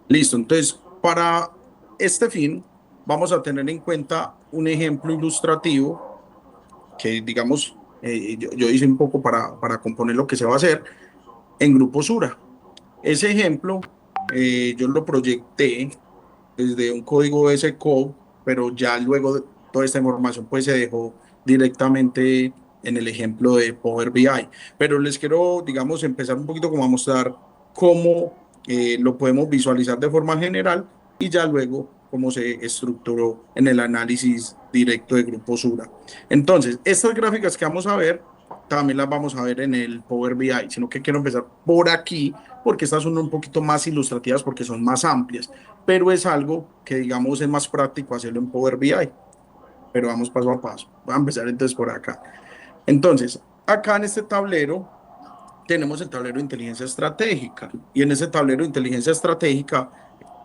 Listo, entonces para este fin vamos a tener en cuenta un ejemplo ilustrativo que digamos, yo hice un poco para componer lo que se va a hacer en Grupo Sura. Ese ejemplo yo lo proyecté desde un código S-Code, pero ya luego toda esta información pues se dejó directamente en el ejemplo de Power BI. Pero les quiero, digamos, empezar un poquito como a mostrar cómo lo podemos visualizar de forma general y ya luego cómo se estructuró en el análisis directo de Grupo Sura. Entonces, estas gráficas que vamos a ver, también las vamos a ver en el Power BI, sino que quiero empezar por aquí, porque estas son un poquito más ilustrativas, porque son más amplias, pero es algo que, digamos, es más práctico hacerlo en Power BI, pero vamos paso a paso. Voy a empezar entonces por acá. Entonces, acá en este tablero tenemos el tablero de inteligencia estratégica, y en ese tablero de inteligencia estratégica,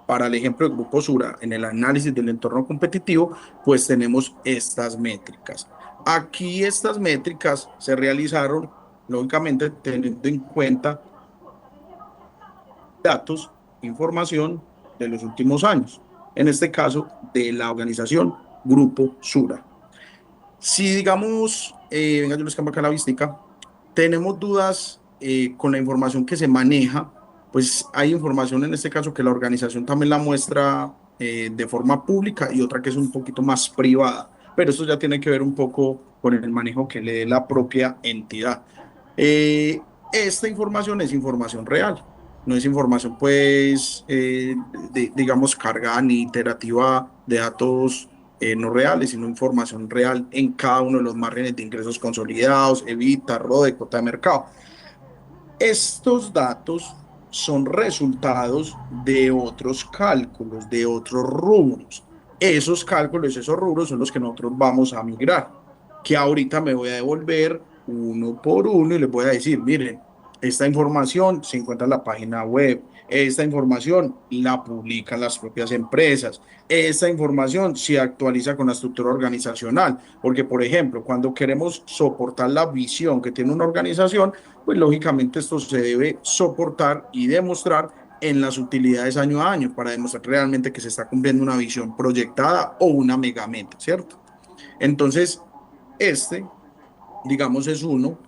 para el ejemplo del Grupo Sura, en el análisis del entorno competitivo, pues tenemos estas métricas. Aquí estas métricas se realizaron, lógicamente, teniendo en cuenta datos, información de los últimos años, en este caso de la organización Grupo Sura. Si digamos, venga, yo les cambio acá la vistica, tenemos dudas con la información que se maneja, pues hay información en este caso que la organización también la muestra de forma pública y otra que es un poquito más privada, pero esto ya tiene que ver un poco con el manejo que le dé la propia entidad. Esta información es información real, no es información pues, digamos, cargada ni iterativa de datos no reales, sino información real en cada uno de los márgenes de ingresos consolidados, evita, RODE, cuota de mercado. Estos datos son resultados de otros cálculos, de otros rubros. Esos cálculos, esos rubros son los que nosotros vamos a migrar, que ahorita me voy a devolver uno por uno y les voy a decir, miren, esta información se encuentra en la página web, esta información la publican las propias empresas, esta información se actualiza con la estructura organizacional, porque por ejemplo, cuando queremos soportar la visión que tiene una organización, pues lógicamente esto se debe soportar y demostrar en las utilidades año a año para demostrar realmente que se está cumpliendo una visión proyectada o una megameta, ¿cierto? Entonces, este, digamos, es uno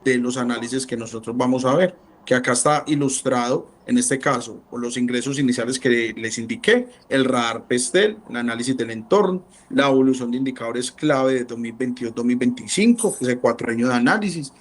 de los análisis que nosotros vamos a ver, que acá está ilustrado, en este caso, por los ingresos iniciales que les indiqué, el radar PESTEL, el análisis del entorno, la evolución de indicadores clave de 2022-2025, que es el cuatro años de análisis,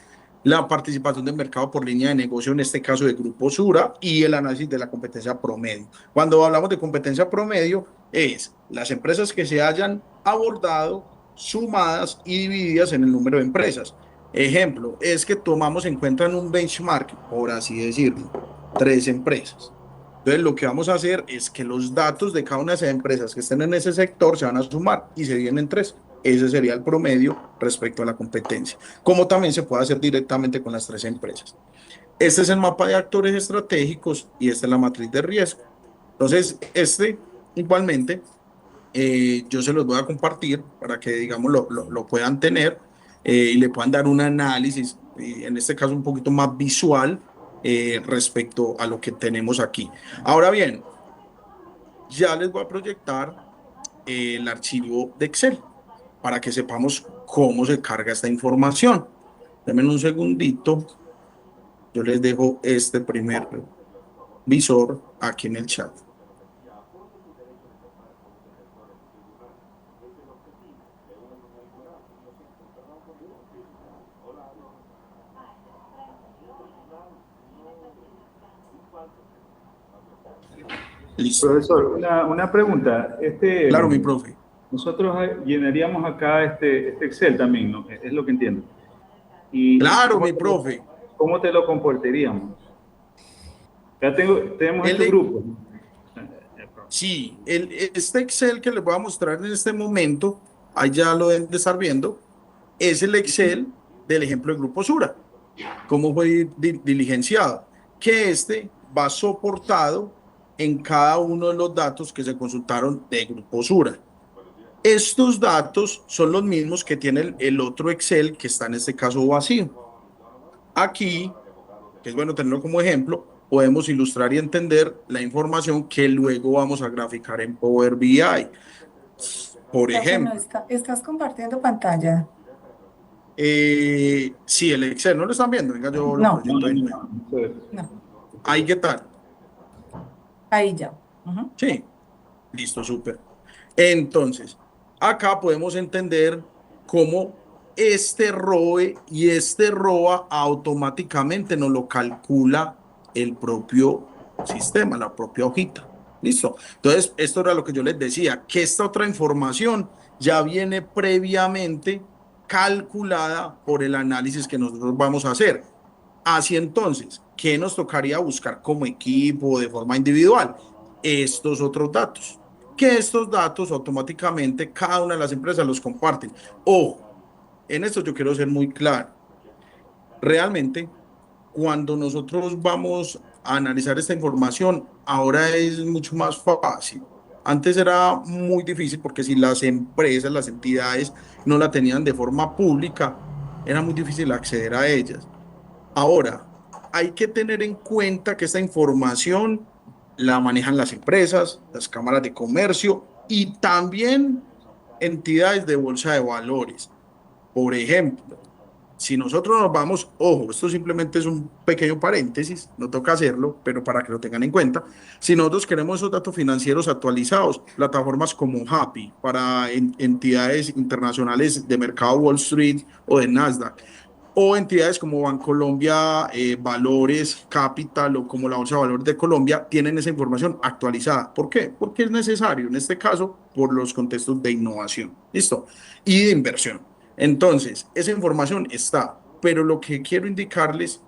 la participación del mercado por línea de negocio, en este caso de Grupo Sura, y el análisis de la competencia promedio. Cuando hablamos de competencia promedio, es las empresas que se hayan abordado, sumadas y divididas en el número de empresas. Ejemplo, es que tomamos en cuenta en un benchmark, por así decirlo, tres empresas. Entonces, lo que vamos a hacer es que los datos de cada una de esas empresas que estén en ese sector se van a sumar y se dividen en tres. Ese sería el promedio respecto a la competencia, como también se puede hacer directamente con las tres empresas. Este es el mapa de actores estratégicos y esta es la matriz de riesgo. Entonces, igualmente, yo se los voy a compartir para que, digamos, lo puedan tener y le puedan dar un análisis, en este caso un poquito más visual, respecto a lo que tenemos aquí. Ahora bien, ya les voy a proyectar el archivo de Excel para que sepamos cómo se carga esta información. Denme un segundito, yo les dejo este primer visor aquí en el chat. Listo. Profesor, una pregunta. Claro, mi profe. Nosotros llenaríamos acá este Excel también, ¿no? Es lo que entiendo. ¿Y Claro, mi profe. cómo te lo compartiríamos? Tenemos este El, grupo. Sí, este Excel que les voy a mostrar en este momento, ahí ya lo deben de estar viendo, es el Excel del ejemplo de Grupo Sura, cómo fue diligenciado, que este va soportado en cada uno de los datos que se consultaron de Grupo Sura. Estos datos son los mismos que tiene el otro Excel que está en este caso vacío. Aquí, que es bueno tenerlo como ejemplo, podemos ilustrar y entender la información que luego vamos a graficar en Power BI. Por Profe, no ejemplo, estás compartiendo pantalla. sí, el Excel, ¿no lo están viendo? Venga, yo lo No, No, proyecto no, ahí. no, no se ve. no. Ahí, ¿qué tal? Ahí ya. Ujú. Sí, listo, súper. Entonces, acá podemos entender cómo este ROE y este ROA automáticamente nos lo calcula el propio sistema, la propia hojita. Listo. Entonces, esto era lo que yo les decía, que esta otra información ya viene previamente calculada por el análisis que nosotros vamos a hacer. Así entonces, ¿qué nos tocaría buscar como equipo de forma individual? Estos otros datos, que estos datos automáticamente cada una de las empresas los comparten. Ojo, en esto yo quiero ser muy claro. Realmente, cuando nosotros vamos a analizar esta información, ahora es mucho más fácil. Antes era muy difícil porque si las empresas, las entidades no la tenían de forma pública, era muy difícil acceder a ellas. Ahora, hay que tener en cuenta que esta información la manejan las empresas, las cámaras de comercio y también entidades de bolsa de valores. Por ejemplo, si nosotros nos vamos, ojo, esto simplemente es un pequeño paréntesis, no toca hacerlo, pero para que lo tengan en cuenta, si nosotros queremos esos datos financieros actualizados, plataformas como Happy para entidades internacionales de mercado Wall Street o de Nasdaq, o entidades como Bancolombia, Valores, Capital o como la Bolsa de Valores de Colombia tienen esa información actualizada. ¿Por qué? Porque es necesario, en este caso, por los contextos de innovación, ¿listo? Y de inversión. Entonces, esa información está, pero lo que quiero indicarles,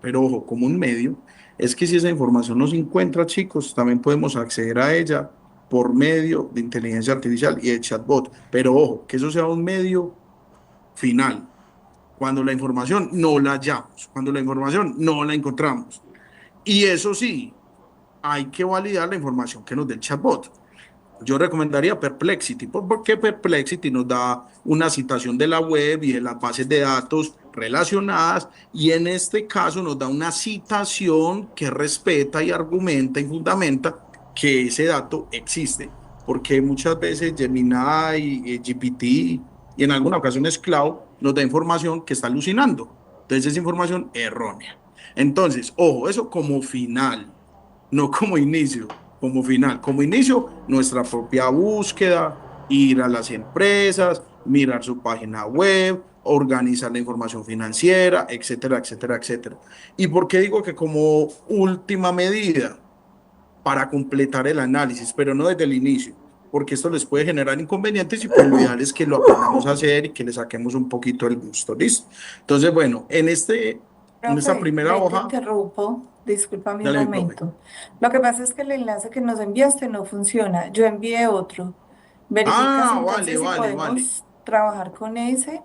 pero ojo, como un medio, es que si esa información no se encuentra, chicos, también podemos acceder a ella por medio de inteligencia artificial y de chatbot. Pero ojo, que eso sea un medio final cuando la información no la hallamos, cuando la información no la encontramos. Y eso sí, hay que validar la información que nos dé el chatbot. Yo recomendaría Perplexity, porque Perplexity nos da una citación de la web y de las bases de datos relacionadas, y en este caso nos da una citación que respeta y argumenta y fundamenta que ese dato existe, porque muchas veces Gemini, GPT y en algunas ocasiones Cloud nos da información que está alucinando. Entonces es información errónea. Entonces, ojo, eso como final, no como inicio, como final. Como inicio, nuestra propia búsqueda, ir a las empresas, mirar su página web, organizar la información financiera, etcétera, etcétera, etcétera. ¿Y por qué digo que como última medida? Para completar el análisis, pero no desde el inicio, porque esto les puede generar inconvenientes y pues lo ideal es que lo aprendamos a hacer y que le saquemos un poquito el gusto, ¿listo? Entonces, bueno, en esta Profe, primera ven, te hoja, interrumpo. Discúlpame un dale mi profe. momento. Lo que pasa es que el enlace que nos enviaste no funciona. Yo envié otro. Verificas Ah, vale, entonces si vale, vale. podemos trabajar con ese.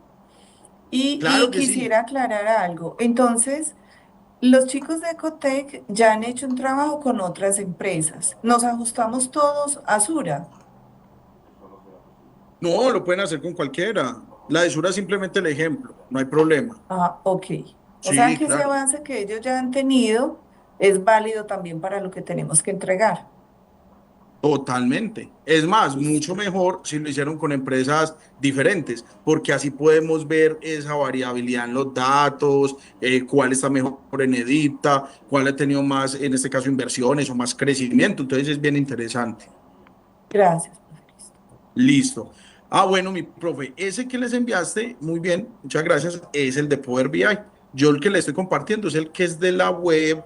Y Claro que sí. quisiera aclarar algo. Entonces, los chicos de Ecotec ya han hecho un trabajo con otras empresas. Nos ajustamos todos a Sura. No, lo pueden hacer con cualquiera. La de Sura es simplemente el ejemplo, no hay problema. Ah, ok. O sea Sí, que ese claro, avance que ellos ya han tenido es válido también para lo que tenemos que entregar. totalmente. Es más, mucho Listo. mejor si lo hicieron con empresas diferentes, porque así podemos ver esa variabilidad en los datos, cuál está mejor en Edipta, cuál ha tenido más, en este caso, inversiones o más crecimiento. Entonces es bien interesante. Gracias, profe. Listo. Listo. Ah, bueno, mi profe, ese que les enviaste, muy bien, muchas gracias, es el de Power BI. Yo el que le estoy compartiendo es el que es de la web.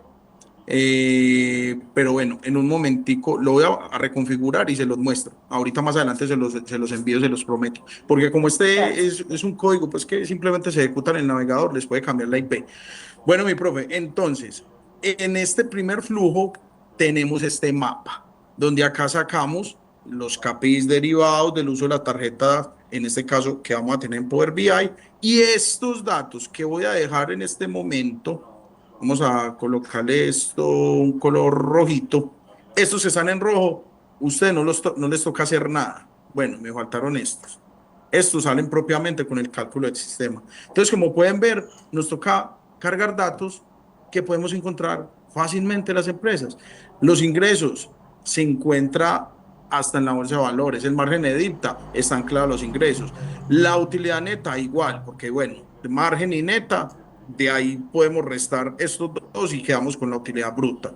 Pero bueno, en un momentico lo voy a reconfigurar y se los muestro. Ahorita más adelante se los envío, se los prometo. Porque como este Gracias. es un código, pues que simplemente se ejecuta en el navegador, les puede cambiar la IP. Bueno, mi profe, entonces, en este primer flujo tenemos este mapa, donde acá sacamos los KPIs derivados del uso de la tarjeta, en este caso que vamos a tener en Power BI, y estos datos que voy a dejar en este momento. Vamos a colocarle esto un color rojito. Estos que están en rojo, ustedes no les toca hacer nada. Bueno, me faltaron estos. Estos salen propiamente con el cálculo del sistema. Entonces, como pueden ver, nos toca cargar datos que podemos encontrar fácilmente las empresas. Los ingresos se encuentra hasta en la bolsa de valores, el margen de EBITDA está anclado a los ingresos. La utilidad neta igual, porque bueno, margen y neta, de ahí podemos restar estos dos y quedamos con la utilidad bruta.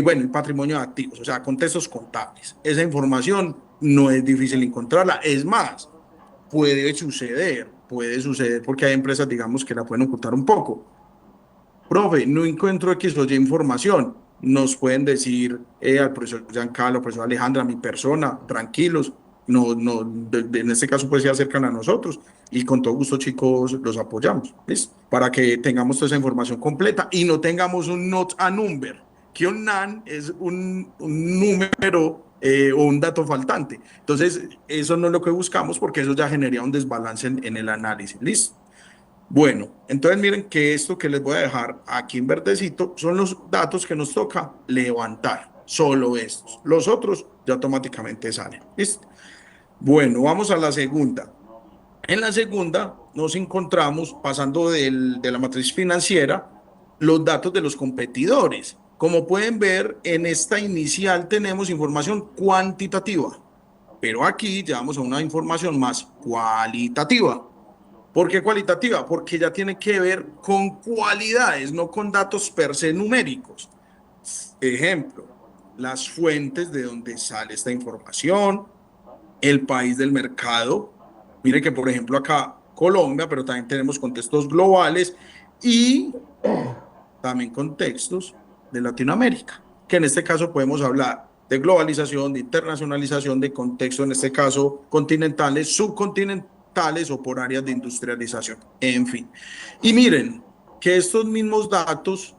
Bueno, el patrimonio de activos, o sea, contextos contables. Esa información no es difícil encontrarla. Es más, puede suceder porque hay empresas, digamos, que la pueden ocultar un poco. Profe, no encuentro X o Y información. Nos pueden decir al profesor Giancarlo, al profesor Alejandra, a mi persona, tranquilos. No, no, en este caso pues se acercan a nosotros y con todo gusto chicos los apoyamos, ¿listo? Para que tengamos toda esa información completa y no tengamos un not a number, que un NaN es un número o un dato faltante. Entonces, eso no es lo que buscamos porque eso ya generaría un desbalance en el análisis, ¿listo? Bueno, entonces miren que esto que les voy a dejar aquí en verdecito son los datos que nos toca levantar, solo estos. Los otros ya automáticamente salen. ¿Listo? Bueno, vamos a la segunda. En la segunda nos encontramos, pasando de la matriz financiera, los datos de los competidores. Como pueden ver, en esta inicial tenemos información cuantitativa, pero aquí llegamos a una información más cualitativa. ¿Por qué cualitativa? Porque ya tiene que ver con cualidades, no con datos per se numéricos. Ejemplo, las fuentes de donde sale esta información, el país del mercado. Mire que, por ejemplo, acá Colombia, pero también tenemos contextos globales y también contextos de Latinoamérica, que en este caso podemos hablar de globalización, de internacionalización, de contextos, en este caso continentales, subcontinentales o por áreas de industrialización, en fin. Y miren que estos mismos datos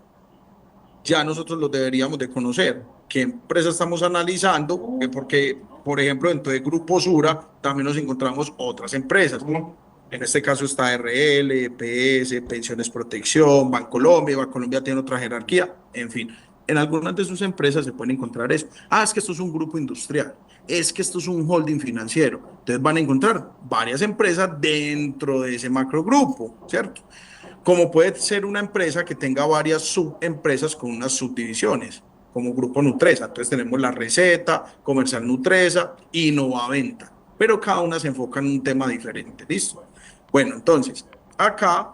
ya nosotros los deberíamos de conocer, qué empresas estamos analizando, porque, por ejemplo, dentro del Grupo Sura también nos encontramos otras empresas. En este caso está RL, EPS, Pensiones Protección, Bancolombia. Bancolombia tiene otra jerarquía, en fin. En algunas de sus empresas se pueden encontrar eso. Ah, es que esto es un grupo industrial, es que esto es un holding financiero. Entonces van a encontrar varias empresas dentro de ese macrogrupo, ¿cierto? Como puede ser una empresa que tenga varias subempresas con unas subdivisiones, como Grupo Nutresa. Entonces tenemos La Receta, Comercial Nutresa y Venta, pero cada una se enfoca en un tema diferente, ¿listo? Bueno, entonces, acá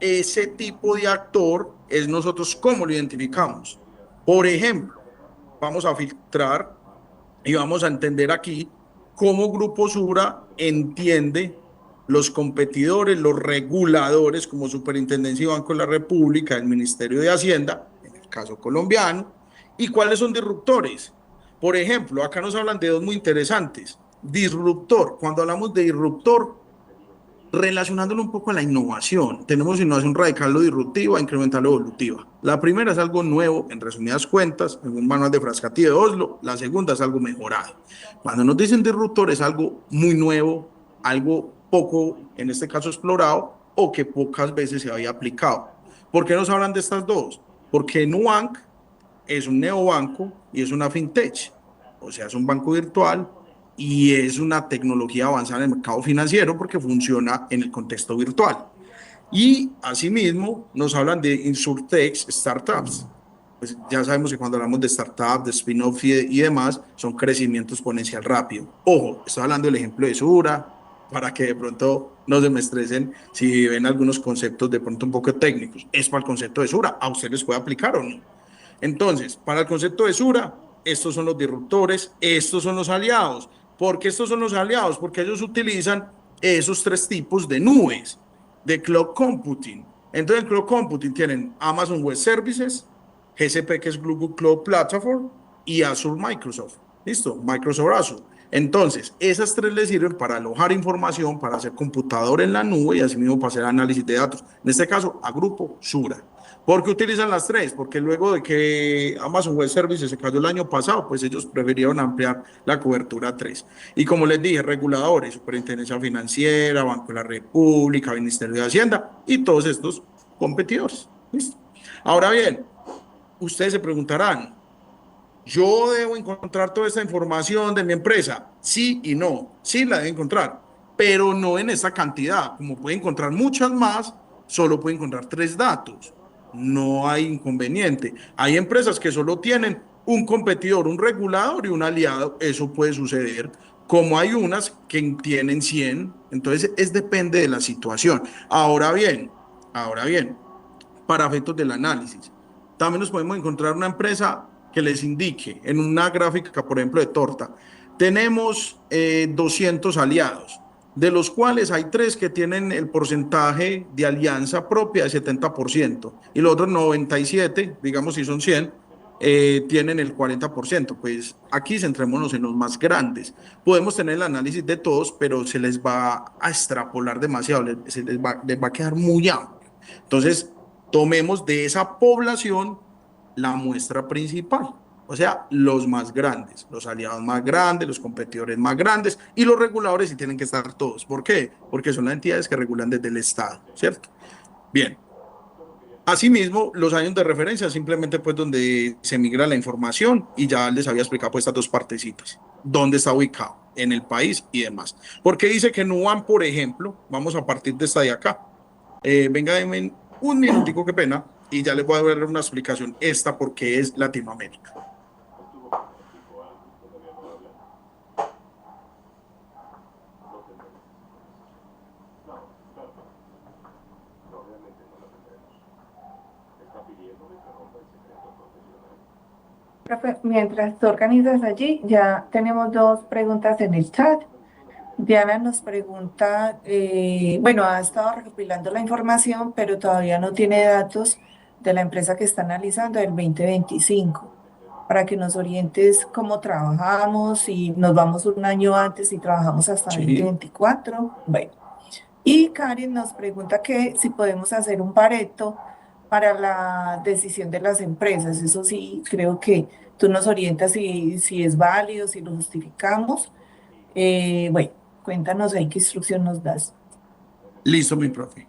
ese tipo de actor es nosotros cómo lo identificamos. Por ejemplo, vamos a filtrar y vamos a entender aquí cómo Grupo Sura entiende los competidores, los reguladores como Superintendencia y Banco de la República, el Ministerio de Hacienda, en el caso colombiano, y cuáles son disruptores. Por ejemplo, acá nos hablan de dos muy interesantes. Disruptor, cuando hablamos de disruptor, relacionándolo un poco a la innovación, tenemos innovación radical o disruptiva, incremental o evolutiva. La primera es algo nuevo, en resumidas cuentas, en un manual de Frascati de Oslo. La segunda es algo mejorado. Cuando nos dicen disruptor es algo muy nuevo, algo poco, en este caso, explorado o que pocas veces se había aplicado. ¿Por qué nos hablan de estas dos? Porque Nubank es un neobanco y es una fintech, o sea, es un banco virtual y es una tecnología avanzada en el mercado financiero porque funciona en el contexto virtual. Y asimismo nos hablan de insurtech startups. Pues ya sabemos que cuando hablamos de startups, de spin-off y demás, son crecimiento exponencial rápido. Ojo, estoy hablando del ejemplo de Sura, para que de pronto no se me estresen si ven algunos conceptos de pronto un poco técnicos. Es para el concepto de Sura, a ustedes les puede aplicar o no. Entonces, para el concepto de Sura, estos son los disruptores, estos son los aliados. ¿Por qué estos son los aliados? Porque ellos utilizan esos tres tipos de nubes de cloud computing. Entonces, en cloud computing tienen Amazon Web Services, GCP, que es Google Cloud Platform, y Azure Microsoft. ¿Listo? Microsoft Azure. Entonces, esas tres les sirven para alojar información, para hacer computador en la nube y asimismo para hacer análisis de datos. En este caso, a Grupo Sura. ¿Por qué utilizan las tres? Porque luego de que Amazon Web Services se cayó el año pasado, pues ellos prefirieron ampliar la cobertura a tres. Y como les dije, reguladores, Superintendencia Financiera, Banco de la República, Ministerio de Hacienda y todos estos competidores. ¿Listo? Ahora bien, ustedes se preguntarán, ¿yo debo encontrar toda esta información de mi empresa? Sí y no. Sí la debo encontrar, pero no en esa cantidad. Como puede encontrar muchas más, solo puede encontrar tres datos. no hay inconveniente. Hay empresas que solo tienen un competidor, un regulador y un aliado, eso puede suceder. Como hay unas que tienen 100, entonces depende de la situación. Ahora bien, para efectos del análisis. También nos podemos encontrar una empresa que les indique en una gráfica, por ejemplo, de torta. Tenemos 200 aliados, de los cuales hay 3 que tienen el porcentaje de alianza propia de 70% y los otros 97, digamos si son 100, tienen el 40%. Pues aquí centrémonos en los más grandes. Podemos tener el análisis de todos, pero se les va a extrapolar demasiado, les va a quedar muy amplio. Entonces, tomemos de esa población la muestra principal, o sea, los más grandes, los aliados más grandes, los competidores más grandes y los reguladores sí tienen que estar todos. ¿Por qué? Porque son las entidades que regulan desde el Estado, ¿cierto? Bien. Asimismo, los años de referencia simplemente pues donde se migra la información y ya les había explicado pues estas dos partecitas. ¿Dónde está ubicado? En el país y demás. Porque dice que Nuban, por ejemplo, vamos a partir de esta de acá. Venga, denme un minutico, qué pena, y ya les voy a dar una explicación esta porque es Latinoamérica. Profe, mientras tú organizas allí, ya tenemos dos preguntas en el chat. Diana nos pregunta, bueno, ha estado recopilando la información, pero todavía no tiene datos de la empresa que está analizando del 2025, para que nos orientes cómo trabajamos, si nos vamos un año antes y trabajamos hasta Sí, 2024. Bueno, y Karen nos pregunta que si podemos hacer un Pareto para la decisión de las empresas. Eso sí, creo que tú nos orientas si es válido, si lo justificamos. Bueno, cuéntanos ahí qué instrucción nos das. listo, mi profe.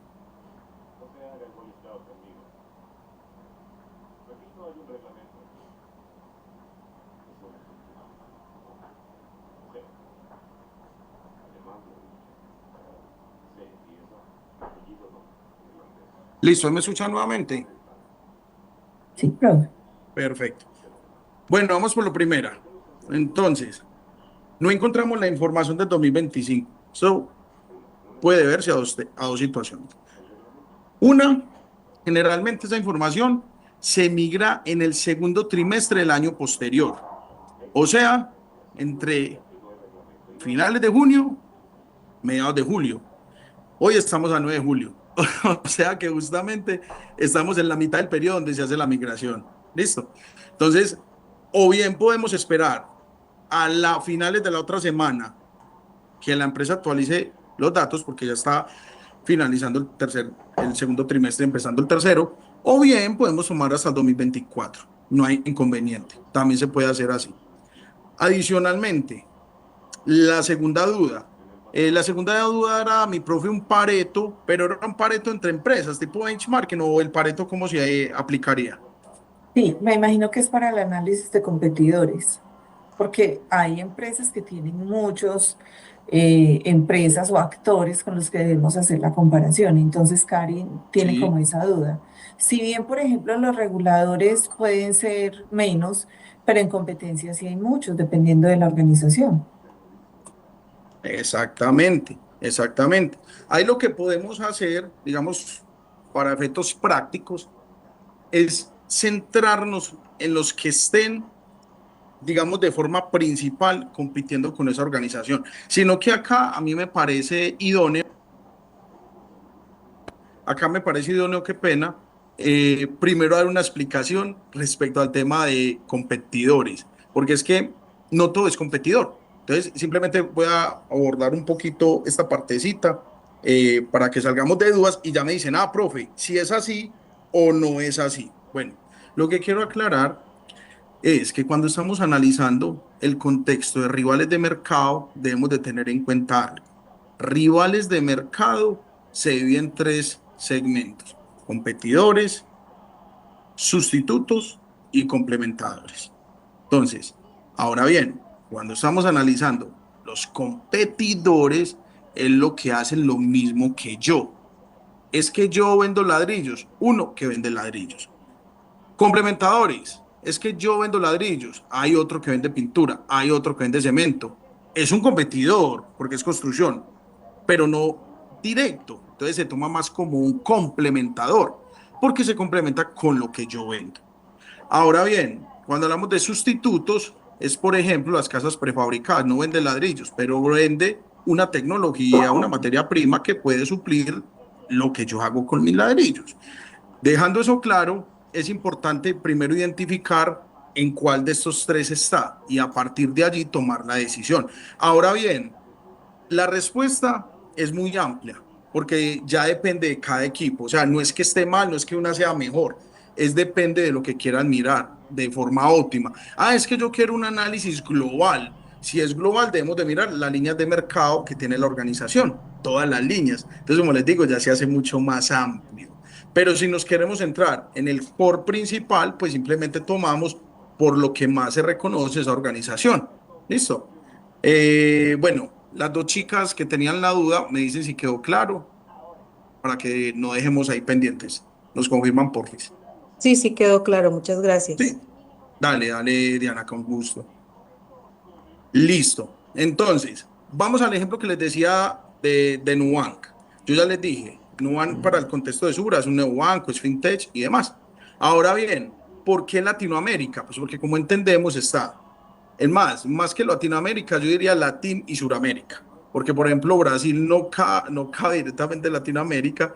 Listo, ¿me escucha nuevamente? Sí, profe. Perfecto. Bueno, vamos por lo primera. Entonces, no encontramos la información del 2025. Eso puede verse a dos situaciones. Una, generalmente esa información se migra en el segundo trimestre del año posterior, o sea, entre finales de junio, mediados de julio. Hoy estamos a 9 de julio, o sea que justamente estamos en la mitad del periodo donde se hace la migración. ¿Listo? Entonces, o bien podemos esperar a las finales de la otra semana que la empresa actualice los datos porque ya está finalizando el segundo trimestre, empezando el tercero, o bien podemos sumar hasta el 2024. No hay inconveniente. También se puede hacer así. Adicionalmente, la segunda duda. La segunda duda era, mi profe, un Pareto, pero era un Pareto entre empresas, tipo benchmarking, o el Pareto, ¿cómo se aplicaría? Sí, me imagino que es para el análisis de competidores, porque hay empresas que tienen muchos empresas o actores con los que debemos hacer la comparación. Entonces, Karen tiene como Sí, esa duda. Si bien, por ejemplo, los reguladores pueden ser menos, pero en competencia sí hay muchos, dependiendo de la organización. exactamente, exactamente. Ahí lo que podemos hacer, digamos, para efectos prácticos, es centrarnos en los que estén, digamos, de forma principal compitiendo con esa organización, sino que acá a mí me parece idóneo, qué pena, primero dar una explicación respecto al tema de competidores, porque es que no todo es competidor. Entonces, simplemente voy a abordar un poquito esta partecita para que salgamos de dudas y ya me dicen, ah, profe, si es así o no es así. Bueno, lo que quiero aclarar es que cuando estamos analizando el contexto de rivales de mercado, debemos de tener en cuenta algo. Rivales de mercado se dividen en 3 segmentos: competidores, sustitutos y complementadores. Entonces, ahora bien, cuando estamos analizando los competidores, es lo que hacen lo mismo que yo. es que yo vendo ladrillos, uno que vende ladrillos. Complementadores, es que yo vendo ladrillos, hay otro que vende pintura, hay otro que vende cemento. Es un competidor porque es construcción, pero no directo. Entonces se toma más como un complementador porque se complementa con lo que yo vendo. Ahora bien, cuando hablamos de sustitutos, es por ejemplo las casas prefabricadas, no vende ladrillos, pero vende una tecnología, una materia prima que puede suplir lo que yo hago con mis ladrillos. Dejando eso claro, es importante primero identificar en cuál de estos tres está y a partir de allí tomar la decisión. Ahora bien, la respuesta es muy amplia porque ya depende de cada equipo. O sea, no es que esté mal, no es que una sea mejor, es depende de lo que quieran mirar de forma óptima. Ah, es que yo quiero un análisis global. Si es global, debemos de mirar las líneas de mercado que tiene la organización, todas las líneas. Entonces, como les digo, ya se hace mucho más amplio. Pero si nos queremos entrar en el core principal, pues simplemente tomamos por lo que más se reconoce esa organización. ¿Listo? Bueno, las dos chicas que tenían la duda me dicen si quedó claro para que no dejemos ahí pendientes. Nos confirman por fin. Sí, sí, quedó claro. Muchas gracias. Sí, dale, dale, Diana, con gusto. Listo. Entonces, vamos al ejemplo que les decía de Nubank. Yo ya les dije, Nubank para el contexto de Sura es un nuevo banco, es fintech y demás. Ahora bien, ¿por qué Latinoamérica? Pues porque como entendemos está, es más que Latinoamérica, yo diría Latín y Suramérica. Porque, por ejemplo, Brasil no cabe directamente en Latinoamérica,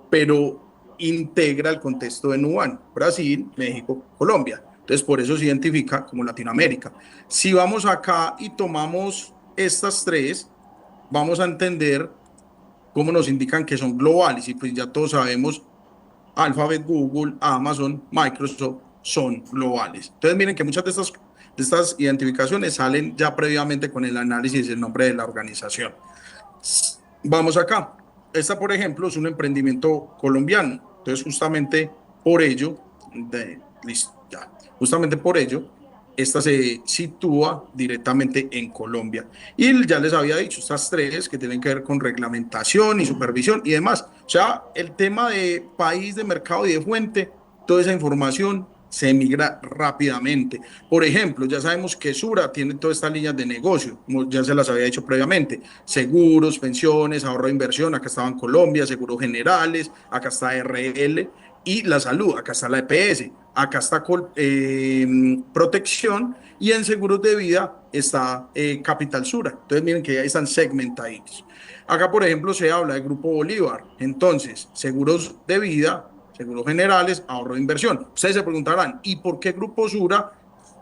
pero integra el contexto de Nubank, Brasil, México, Colombia. Entonces, por eso se identifica como Latinoamérica. Si vamos acá y tomamos estas tres, vamos a entender cómo nos indican que son globales. Y pues ya todos sabemos, Alphabet, Google, Amazon, Microsoft son globales. Entonces, miren que muchas de estas identificaciones salen ya previamente con el análisis del nombre de la organización. Vamos acá. Esta, por ejemplo, es un emprendimiento colombiano. Entonces, justamente por ello, listo, ya. Justamente por ello, esta se sitúa directamente en Colombia. Y ya les había dicho, estas tres que tienen que ver con reglamentación y supervisión y demás. O sea, el tema de país, de mercado y de fuente, toda esa información se migra rápidamente. Por ejemplo, ya sabemos que Sura tiene todas estas líneas de negocio, como ya se las había dicho previamente, seguros, pensiones, ahorro de inversión, acá estaban Colombia, seguros generales, acá está RL y la salud, acá está la EPS, acá está protección y en seguros de vida está Capital Sura. Entonces miren que ya están segmentados. Acá, por ejemplo, se habla de Grupo Bolívar, entonces seguros de vida, seguros generales, ahorro de inversión. Ustedes se preguntarán, ¿y por qué Grupo Sura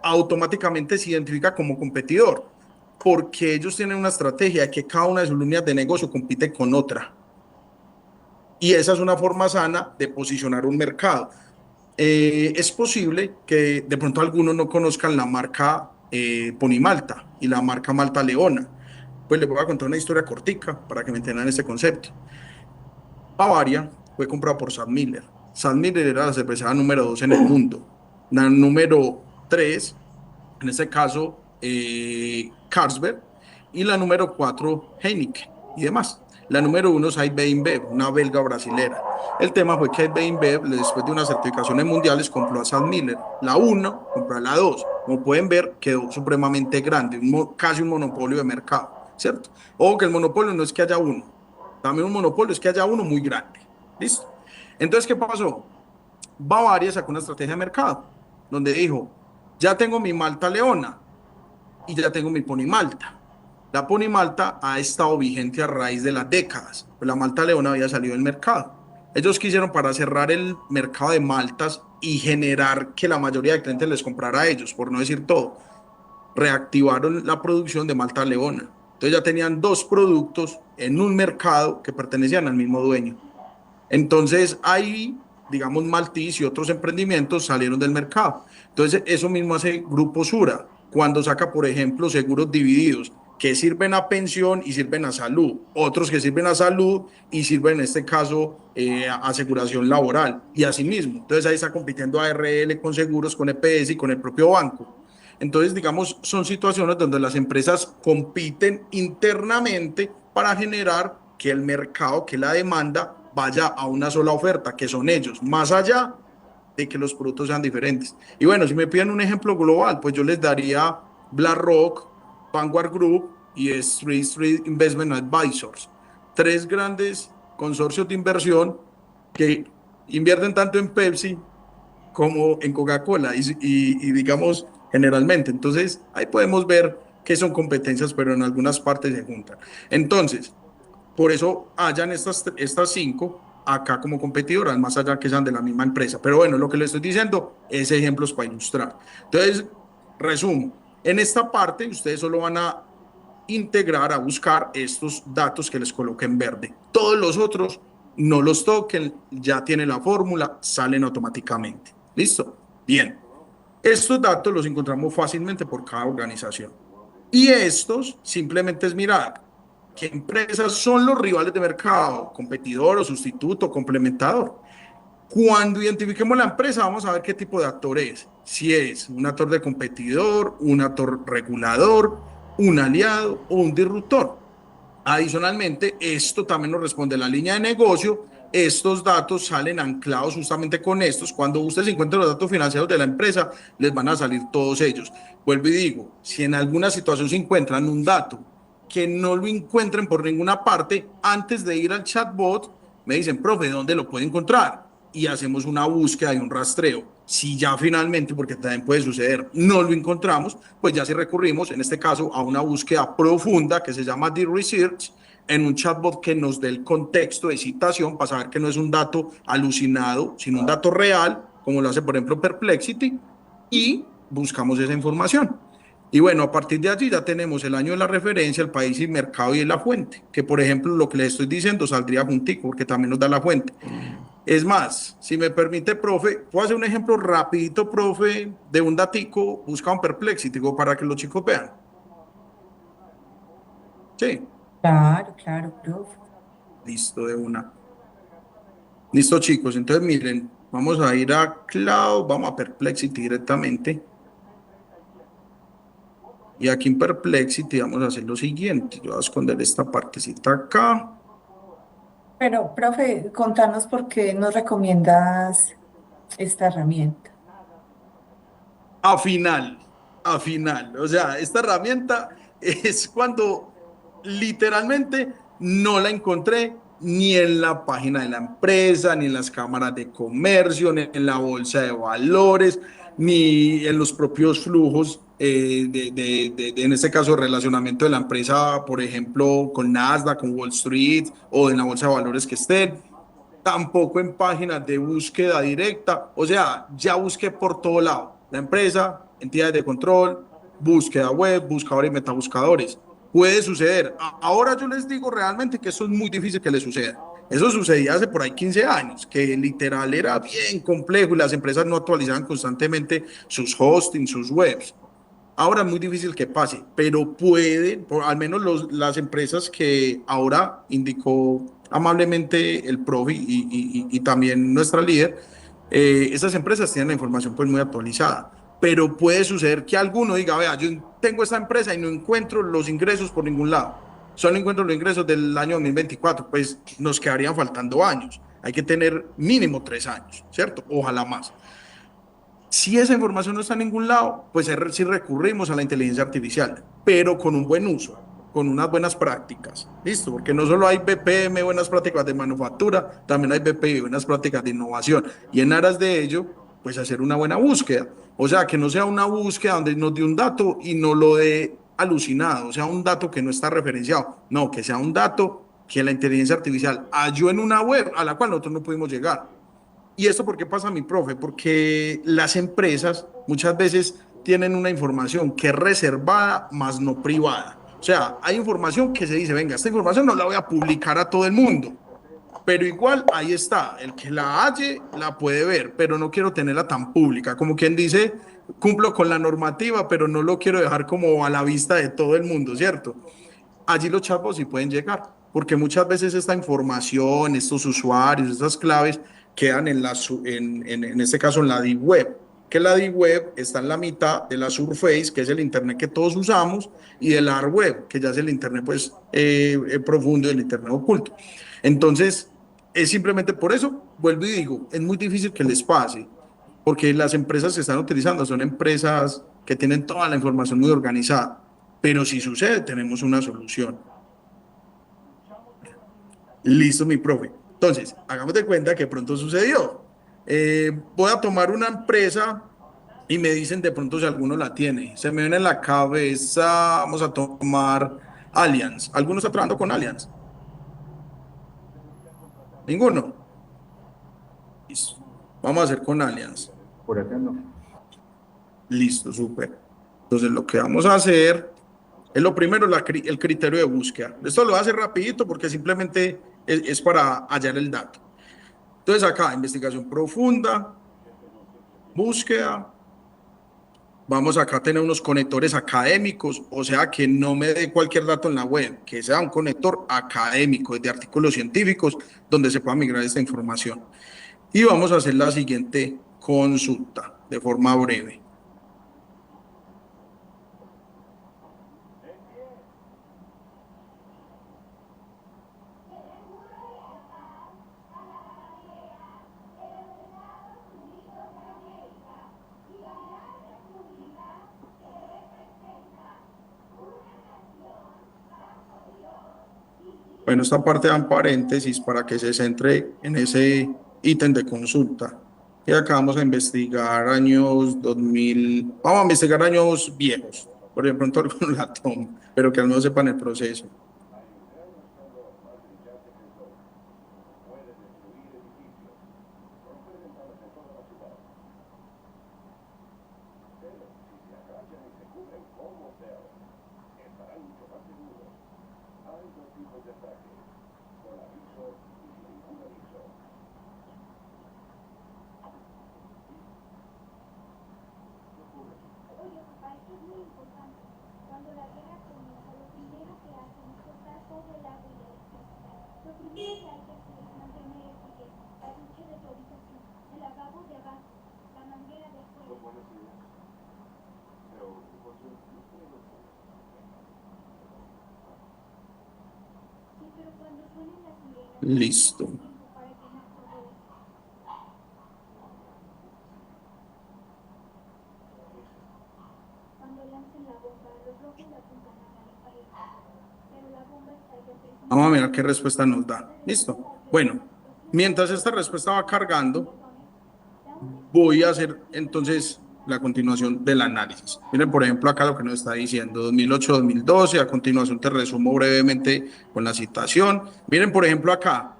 automáticamente se identifica como competidor? Porque ellos tienen una estrategia de que cada una de sus líneas de negocio compite con otra. Y esa es una forma sana de posicionar un mercado. Es posible que de pronto algunos no conozcan la marca Ponimalta y la marca Malta Leona. Pues les voy a contar una historia cortica para que me entiendan este concepto. Bavaria fue comprada por Sam Miller. Sam Miller era la cervecera número 2 en el mundo. La número 3, en este caso, Carlsberg, y la número 4, Heineken y demás. La número 1 es AB InBev, una belga brasilera. El tema fue que AB InBev, después de unas certificaciones mundiales, compró a Sam Miller. La 1 compró a la 2. Como pueden ver, quedó supremamente grande, casi un monopolio de mercado, ¿cierto? O que el monopolio no es que haya uno, también un monopolio es que haya uno muy grande. ¿Listo? Entonces, ¿qué pasó? Bavaria sacó una estrategia de mercado, donde dijo, ya tengo mi Malta Leona y ya tengo mi Pony Malta. La Pony Malta ha estado vigente a raíz de las décadas, pero la Malta Leona había salido del mercado. Ellos quisieron para cerrar el mercado de maltas y generar que la mayoría de clientes les comprara a ellos, por no decir todo, reactivaron la producción de Malta Leona. Entonces ya tenían dos productos en un mercado que pertenecían al mismo dueño. Entonces ahí, digamos, Maltiz y otros emprendimientos salieron del mercado. Entonces eso mismo hace Grupo Sura cuando saca, por ejemplo, seguros divididos que sirven a pensión y sirven a salud, otros que sirven a salud y sirven en este caso a aseguración laboral y así mismo. Entonces ahí está compitiendo ARL con seguros, con EPS y con el propio banco. Entonces, digamos, son situaciones donde las empresas compiten internamente para generar que el mercado, que la demanda vaya a una sola oferta, que son ellos, más allá de que los productos sean diferentes. Y bueno, si me piden un ejemplo global, pues yo les daría BlackRock, Vanguard Group y Street Investment Advisors, tres grandes consorcios de inversión que invierten tanto en Pepsi como en Coca-Cola y digamos generalmente. Entonces, ahí podemos ver que son competencias, pero en algunas partes se juntan. Entonces, por eso hayan estas cinco acá como competidoras, más allá que sean de la misma empresa. Pero bueno, lo que le estoy diciendo es ejemplos para ilustrar. Entonces, resumo, en esta parte ustedes solo van a integrar, a buscar estos datos que les coloqué en verde. Todos los otros no los toquen, ya tienen la fórmula, salen automáticamente. ¿Listo? Bien. Estos datos los encontramos fácilmente por cada organización. Y estos simplemente es mirar qué empresas son los rivales de mercado, competidor o sustituto, complementador. Cuando identifiquemos la empresa, vamos a ver qué tipo de actor es. Si es un actor de competidor, un actor regulador, un aliado o un disruptor. Adicionalmente, esto también nos responde la línea de negocio. Estos datos salen anclados justamente con estos. Cuando ustedes encuentren los datos financieros de la empresa, les van a salir todos ellos. Vuelvo y digo, si en alguna situación se encuentran un dato que no lo encuentren por ninguna parte, antes de ir al chatbot, me dicen, profe, ¿dónde lo puede encontrar? Y hacemos una búsqueda y un rastreo. Si ya finalmente, porque también puede suceder, no lo encontramos, pues ya sí recurrimos, en este caso, a una búsqueda profunda que se llama Deep Research, en un chatbot que nos dé el contexto de citación para saber que no es un dato alucinado, sino un dato real, como lo hace, por ejemplo, Perplexity, y buscamos esa información. Y bueno, a partir de allí ya tenemos el año de la referencia, el país y mercado y la fuente, que por ejemplo lo que les estoy diciendo saldría juntico, porque también nos da la fuente. Es más, si me permite, profe, puedo hacer un ejemplo rapidito, profe, de un datico buscado en Perplexity, para que los chicos vean. Sí, Claro, claro, profe. listo, de una. Listo, chicos, entonces miren, vamos a ir a Cloud, vamos a Perplexity directamente. Y aquí en Perplexity vamos a hacer lo siguiente, yo voy a esconder esta partecita acá. Pero, profe, contanos por qué nos recomiendas esta herramienta. A final, a final. O sea, esta herramienta es cuando literalmente no la encontré ni en la página de la empresa, ni en las cámaras de comercio, ni en la bolsa de valores, ni en los propios flujos, en este caso, relacionamiento de la empresa, por ejemplo, con Nasdaq, con Wall Street o en la bolsa de valores que estén. Tampoco en páginas de búsqueda directa. O sea, ya busqué por todo lado. La empresa, entidades de control, búsqueda web, buscadores y metabuscadores. Puede suceder. Ahora yo les digo realmente que eso es muy difícil que le suceda. Eso sucedía hace por ahí 15 años, que literal era bien complejo y las empresas no actualizaban constantemente sus hosting, sus webs. Ahora es muy difícil que pase, pero pueden, al menos las empresas que ahora indicó amablemente el profe y también nuestra líder, esas empresas tienen la información pues muy actualizada, pero puede suceder que alguno diga, vea, yo tengo esta empresa y no encuentro los ingresos por ningún lado, solo encuentro los ingresos del año 2024, pues nos quedarían faltando años, hay que tener mínimo 3 años, ¿cierto? Ojalá más. Si esa información no está en ningún lado, pues sí recurrimos a la inteligencia artificial, pero con un buen uso, con unas buenas prácticas. ¿Listo? Porque no solo hay BPM, buenas prácticas de manufactura, también hay BPI, buenas prácticas de innovación. Y en aras de ello, pues hacer una buena búsqueda. O sea, que no sea una búsqueda donde nos dé un dato y no lo dé alucinado, o sea, un dato que no está referenciado. No, que sea un dato que la inteligencia artificial halló en una web a la cual nosotros no pudimos llegar. ¿Y esto por qué pasa, mi profe? Porque las empresas muchas veces tienen una información que es reservada, más no privada. O sea, hay información que se dice, venga, esta información no la voy a publicar a todo el mundo, pero igual ahí está, el que la halle la puede ver, pero no quiero tenerla tan pública, como quien dice, cumplo con la normativa, pero no lo quiero dejar como a la vista de todo el mundo, ¿cierto? Allí los chatbots sí pueden llegar, porque muchas veces esta información, estos usuarios, estas claves quedan en este caso en la Deep Web, que la Deep Web está en la mitad de la Surface, que es el Internet que todos usamos, y de la Dark Web, que ya es el Internet pues, profundo y el Internet oculto. Entonces, es simplemente por eso, vuelvo y digo, es muy difícil que les pase, porque las empresas que están utilizando son empresas que tienen toda la información muy organizada, pero si sucede, tenemos una solución. Listo, mi profe. Entonces, hagamos de cuenta que pronto sucedió. Voy a tomar una empresa y me dicen de pronto si alguno la tiene. Se me viene en la cabeza, vamos a tomar Allianz. ¿Alguno está trabajando con Allianz? ¿Ninguno? Listo. Vamos a hacer con Allianz. Por acá no. Listo, súper. Entonces, lo que vamos a hacer es lo primero, el criterio de búsqueda. Esto lo voy a hacer rapidito porque simplemente es para hallar el dato. Entonces, acá, investigación profunda, búsqueda. Vamos acá a tener unos conectores académicos, o sea, que no me dé cualquier dato en la web, que sea un conector académico de artículos científicos donde se pueda migrar esta información. Y vamos a hacer la siguiente consulta de forma breve. Bueno, esta parte da en paréntesis para que se centre en ese ítem de consulta. Y acá vamos a investigar años 2000, vamos a investigar años viejos, por ejemplo, algunos la toman, pero que al menos sepan el proceso. Listo. Vamos a mirar qué respuesta nos da. Listo. Bueno, mientras esta respuesta va cargando, voy a hacer entonces la continuación del análisis. Miren, por ejemplo, acá lo que nos está diciendo, 2008-2012, a continuación te resumo brevemente con la citación. Miren, por ejemplo, acá,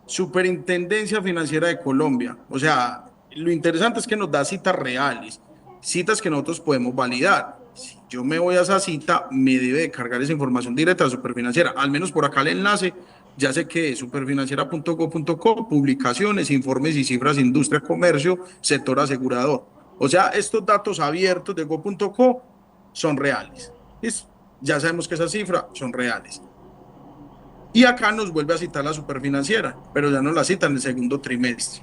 Superintendencia Financiera de Colombia. O sea, lo interesante es que nos da citas reales, citas que nosotros podemos validar. Si yo me voy a esa cita, me debe de cargar esa información directa a Superfinanciera. Al menos por acá el enlace, ya sé que es superfinanciera.go.co, publicaciones, informes y cifras, industria, comercio, sector asegurador. O sea, estos datos abiertos de go.co son reales. ¿Listo? Ya sabemos que esas cifras son reales. Y acá nos vuelve a citar la Superfinanciera, pero ya nos la cita en el segundo trimestre.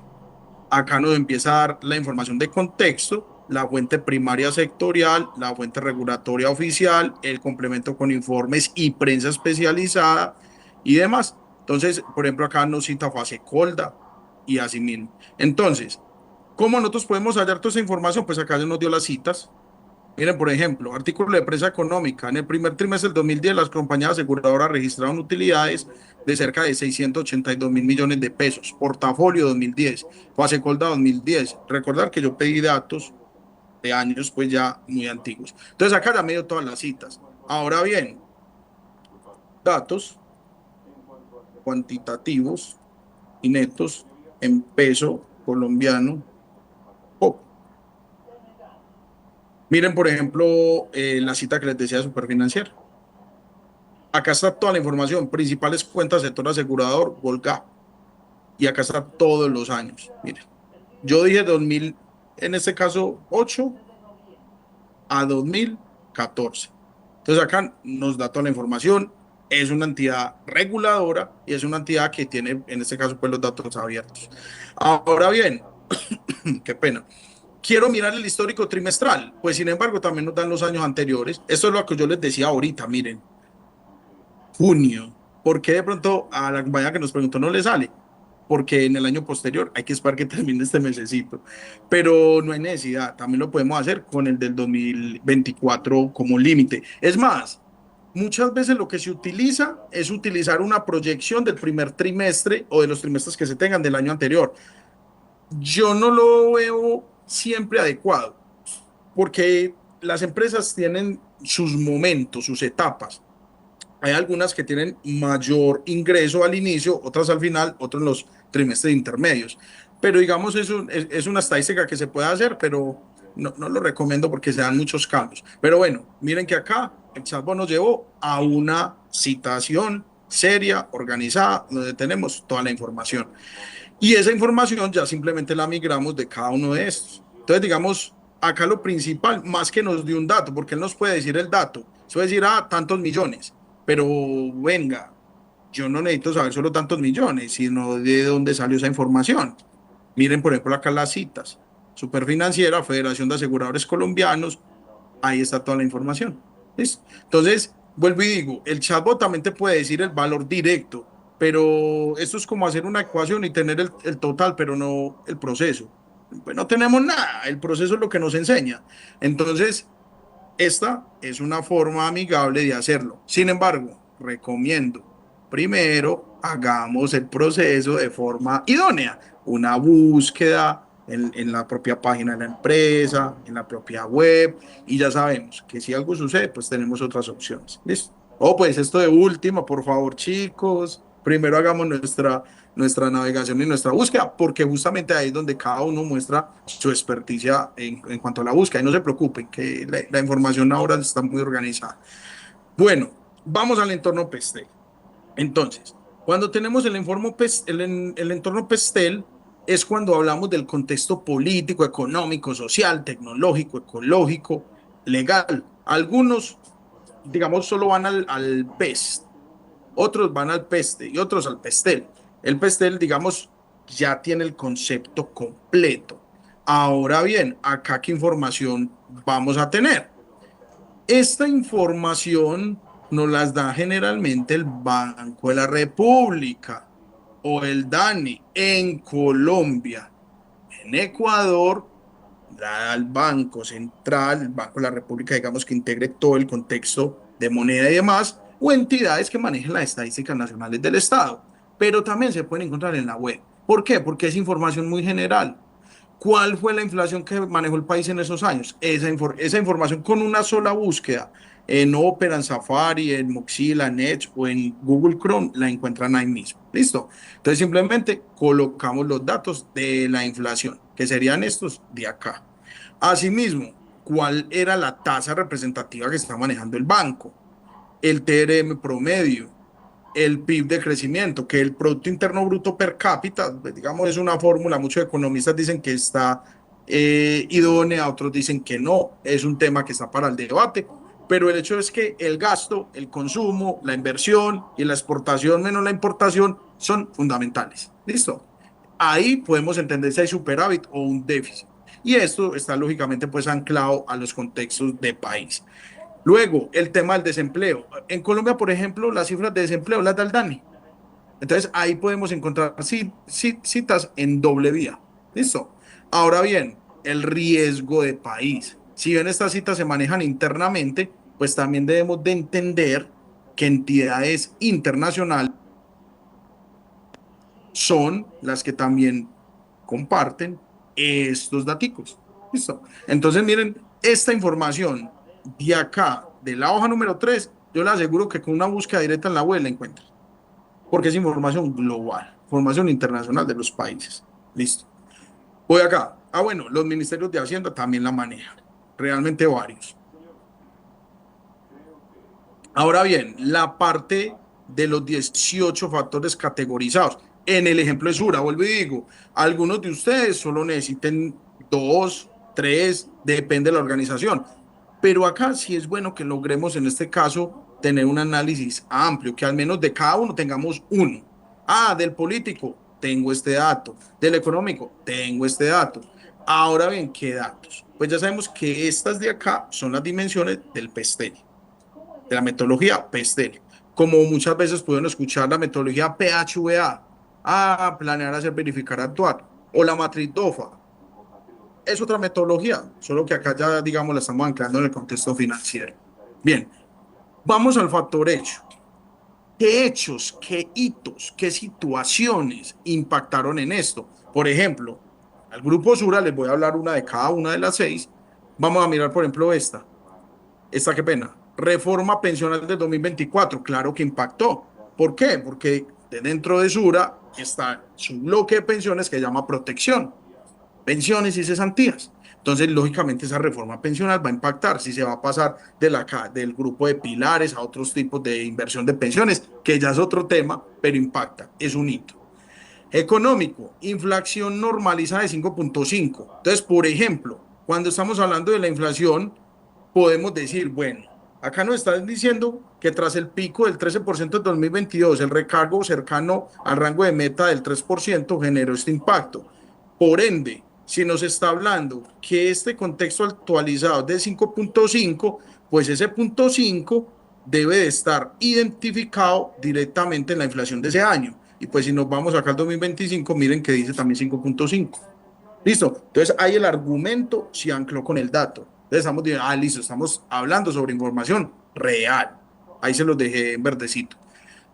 Acá nos empieza a dar la información de contexto, la fuente primaria sectorial, la fuente regulatoria oficial, el complemento con informes y prensa especializada y demás. Entonces, por ejemplo, acá nos cita Fasecolda y así mismo. Entonces, ¿cómo nosotros podemos hallar toda esa información? Pues acá ya nos dio las citas. Miren, por ejemplo, artículo de prensa económica. En el primer trimestre del 2010, las compañías aseguradoras registraron utilidades de cerca de 682.000 millones de pesos. Portafolio 2010, Fasecolda 2010. Recordar que yo pedí datos de años pues ya muy antiguos. Entonces acá ya me dio todas las citas. Ahora bien, datos cuantitativos y netos en peso colombiano. Miren, por ejemplo, la cita que les decía de Superfinanciera. Acá está toda la información, principales cuentas, sector asegurador, Volga. Y acá está todos los años. Miren, yo dije 2000, en este caso 8 a 2014. Entonces acá nos da toda la información. Es una entidad reguladora y es una entidad que tiene, en este caso, pues los datos abiertos. Ahora bien, qué pena. Quiero mirar el histórico trimestral, pues sin embargo también nos dan los años anteriores. Esto es lo que yo les decía ahorita, miren. Junio. ¿Por qué de pronto a la compañía que nos preguntó no le sale? porque en el año posterior hay que esperar que termine este mesecito. Pero no hay necesidad, también lo podemos hacer con el del 2024 como límite. Es más, muchas veces lo que se utiliza es utilizar una proyección del primer trimestre o de los trimestres que se tengan del año anterior. Yo no lo veo siempre adecuado, porque las empresas tienen sus momentos, sus etapas. Hay algunas que tienen mayor ingreso al inicio, otras al final, otros en los trimestres intermedios. Pero digamos, es una estadística que se puede hacer, pero no lo recomiendo porque se dan muchos cambios. Pero bueno, miren que acá el chatbot nos llevó a una citación seria, organizada, donde tenemos toda la información. Y esa información ya simplemente la migramos de cada uno de estos. Entonces, digamos, acá lo principal, más que nos dio un dato, porque él nos puede decir el dato, se puede decir, tantos millones, pero venga, yo no necesito saber solo tantos millones, sino de dónde salió esa información. Miren, por ejemplo, acá las citas. Superfinanciera, Federación de Aseguradores Colombianos, ahí está toda la información. ¿Listo? Entonces, vuelvo y digo, el chatbot también te puede decir el valor directo, pero esto es como hacer una ecuación y tener el total, pero no el proceso. Pues no tenemos nada, el proceso es lo que nos enseña. Entonces, esta es una forma amigable de hacerlo. Sin embargo, recomiendo, primero hagamos el proceso de forma idónea, una búsqueda en la propia página de la empresa, en la propia web, y ya sabemos que si algo sucede, pues tenemos otras opciones. ¿Listo? Pues esto de última, por favor, chicos, primero hagamos nuestra navegación y nuestra búsqueda, porque justamente ahí es donde cada uno muestra su experticia en cuanto a la búsqueda. Y no se preocupen, que la información ahora está muy organizada. Bueno, vamos al entorno Pestel. Entonces, cuando tenemos el entorno Pestel, es cuando hablamos del contexto político, económico, social, tecnológico, ecológico, legal. Algunos, digamos, solo van al PEST, otros van al PESTE y otros al PESTEL. El PESTEL, digamos, ya tiene el concepto completo. Ahora bien, acá qué información vamos a tener. Esta información nos las da generalmente el Banco de la República o el DANE en Colombia. En Ecuador, da al Banco Central, el Banco de la República, digamos, que integre todo el contexto de moneda y demás, o entidades que manejen las estadísticas nacionales del Estado, pero también se pueden encontrar en la web. ¿Por qué? Porque es información muy general. ¿Cuál fue la inflación que manejó el país en esos años? Esa información con una sola búsqueda en Opera, en Safari, en Mozilla, en Edge o en Google Chrome, la encuentran ahí mismo. ¿Listo? Entonces simplemente colocamos los datos de la inflación, que serían estos de acá. Asimismo, ¿cuál era la tasa representativa que está manejando el banco? El TRM promedio, el PIB de crecimiento, que el Producto Interno Bruto per cápita, pues, digamos, es una fórmula, muchos economistas dicen que está idónea, otros dicen que no, es un tema que está para el debate, pero el hecho es que el gasto, el consumo, la inversión y la exportación menos la importación son fundamentales. ¿Listo? Ahí podemos entender si hay superávit o un déficit. Y esto está lógicamente pues anclado a los contextos de país. Luego, el tema del desempleo. En Colombia, por ejemplo, las cifras de desempleo las da el DANE. Entonces, ahí podemos encontrar citas en doble vía. ¿Listo? Ahora bien, el riesgo de país. Si bien estas citas se manejan internamente, pues también debemos de entender que entidades internacionales son las que también comparten estos datos. ¿Listo? Entonces, miren, esta información de acá, de la hoja número 3, yo le aseguro que con una búsqueda directa en la web la encuentro, porque es información global, información internacional de los países. Listo. Voy acá. Bueno, los ministerios de Hacienda también la manejan, realmente varios. Ahora bien, la parte de los 18 factores categorizados. En el ejemplo de Sura, vuelvo y digo, algunos de ustedes solo necesiten 2, 3, depende de la organización. Pero acá sí es bueno que logremos en este caso tener un análisis amplio, que al menos de cada uno tengamos uno. Del político, tengo este dato. Del económico, tengo este dato. Ahora bien, ¿qué datos? Pues ya sabemos que estas de acá son las dimensiones del PESTEL, de la metodología PESTEL. Como muchas veces pueden escuchar la metodología PHVA, planear, hacer, verificar, actuar. O la matriz DOFA. Es otra metodología, solo que acá ya, digamos, la estamos anclando en el contexto financiero. Bien, vamos al factor hecho. ¿Qué hechos, qué hitos, qué situaciones impactaron en esto? Por ejemplo, al Grupo Sura les voy a hablar una de cada una de las 6. Vamos a mirar, por ejemplo, esta. Esta, qué pena. Reforma pensional del 2024, claro que impactó. ¿Por qué? Porque dentro de Sura está su bloque de pensiones que se llama protección, pensiones y cesantías. Entonces, lógicamente, esa reforma pensional va a impactar si se va a pasar del grupo de pilares a otros tipos de inversión de pensiones, que ya es otro tema, pero impacta, es un hito. Económico, inflación normalizada de 5.5. Entonces, por ejemplo, cuando estamos hablando de la inflación, podemos decir, bueno, acá nos están diciendo que tras el pico del 13% en 2022, el recargo cercano al rango de meta del 3% generó este impacto. Por ende, si nos está hablando que este contexto actualizado es de 5.5, pues ese punto 5 debe de estar identificado directamente en la inflación de ese año. Y pues si nos vamos acá al 2025, miren que dice también 5.5. Listo. Entonces ahí el argumento se ancló con el dato. Entonces estamos diciendo, listo, estamos hablando sobre información real. Ahí se los dejé en verdecito.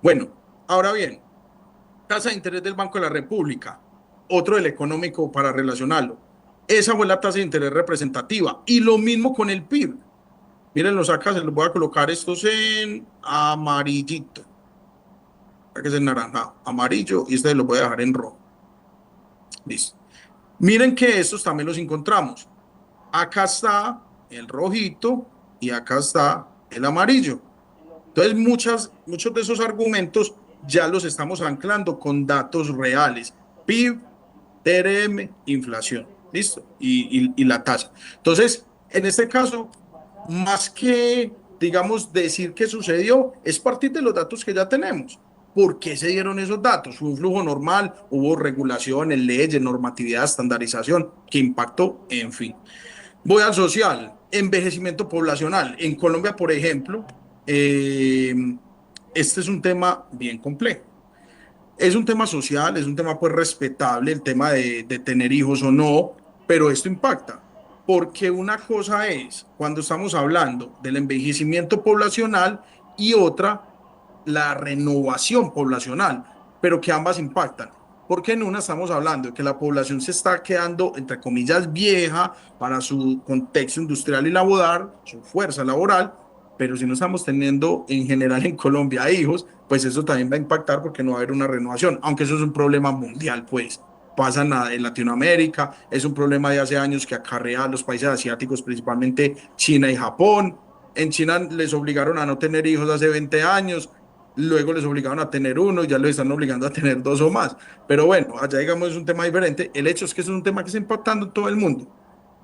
Bueno, ahora bien, tasa de interés del Banco de la República, otro del económico para relacionarlo. Esa fue la tasa de interés representativa. Y lo mismo con el PIB. Mírenlos acá, se los voy a colocar estos en amarillito. Que es en naranja, amarillo, y este los voy a dejar en rojo. Listo. Miren que estos también los encontramos. Acá está el rojito y acá está el amarillo. Entonces, muchos de esos argumentos ya los estamos anclando con datos reales. PIB, TRM, inflación. ¿Listo? Y la tasa. Entonces, en este caso, más que, digamos, decir qué sucedió, es partir de los datos que ya tenemos. ¿Por qué se dieron esos datos? ¿Fue un flujo normal? ¿Hubo regulaciones, leyes, normatividad, estandarización que impactó? En fin. Voy al social, envejecimiento poblacional. En Colombia, por ejemplo, este es un tema bien complejo. Es un tema social, es un tema pues respetable, el tema de tener hijos o no, pero esto impacta. Porque una cosa es cuando estamos hablando del envejecimiento poblacional y otra, la renovación poblacional, pero que ambas impactan. Porque en una estamos hablando de que la población se está quedando, entre comillas, vieja para su contexto industrial y laboral, su fuerza laboral, pero si no estamos teniendo en general en Colombia hijos, pues eso también va a impactar porque no va a haber una renovación, aunque eso es un problema mundial, pues pasa en Latinoamérica, es un problema de hace años que acarrea a los países asiáticos, principalmente China y Japón. En China les obligaron a no tener hijos hace 20 años, luego les obligaron a tener uno y ya los están obligando a tener dos o más. Pero bueno, allá digamos es un tema diferente. El hecho es que es un tema que está impactando en todo el mundo.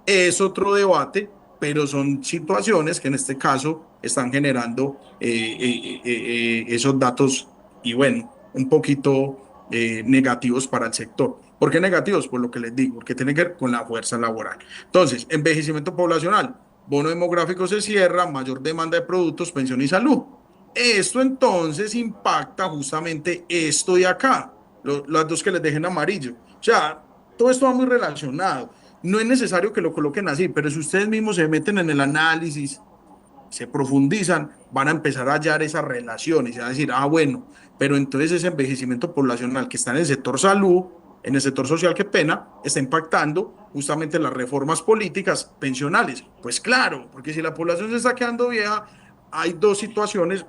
Es otro debate, pero son situaciones que en este caso están generando esos datos y bueno, un poquito negativos para el sector. ¿Por qué negativos? Por lo que les digo, porque tiene que ver con la fuerza laboral. Entonces, envejecimiento poblacional, bono demográfico se cierra, mayor demanda de productos, pensión y salud. Esto entonces impacta justamente esto de acá, las dos que les dejen amarillo. O sea, todo esto va muy relacionado. No es necesario que lo coloquen así, pero si ustedes mismos se meten en el análisis, se profundizan, van a empezar a hallar esas relaciones y a decir, bueno, pero entonces ese envejecimiento poblacional que está en el sector salud, en el sector social, qué pena, está impactando justamente las reformas políticas pensionales. Pues claro, porque si la población se está quedando vieja, hay dos situaciones,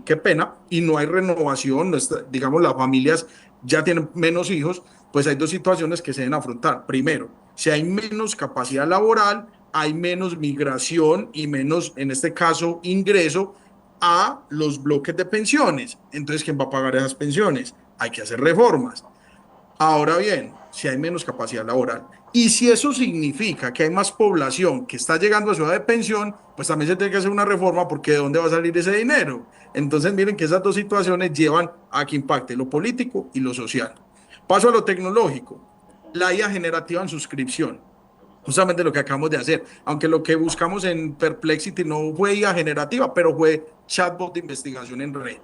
qué pena, y no hay renovación, no está, digamos, las familias ya tienen menos hijos, pues hay dos situaciones que se deben afrontar. Primero, si hay menos capacidad laboral, hay menos migración y menos, en este caso, ingreso a los bloques de pensiones. Entonces, ¿quién va a pagar esas pensiones? Hay que hacer reformas. Ahora bien, si hay menos capacidad laboral y si eso significa que hay más población que está llegando a su edad de pensión, pues también se tiene que hacer una reforma porque ¿de dónde va a salir ese dinero? Entonces miren que esas dos situaciones llevan a que impacte lo político y lo social. Paso a lo tecnológico, la IA generativa en suscripción. Justamente lo que acabamos de hacer, aunque lo que buscamos en Perplexity no fue IA generativa, pero fue chatbot de investigación en red.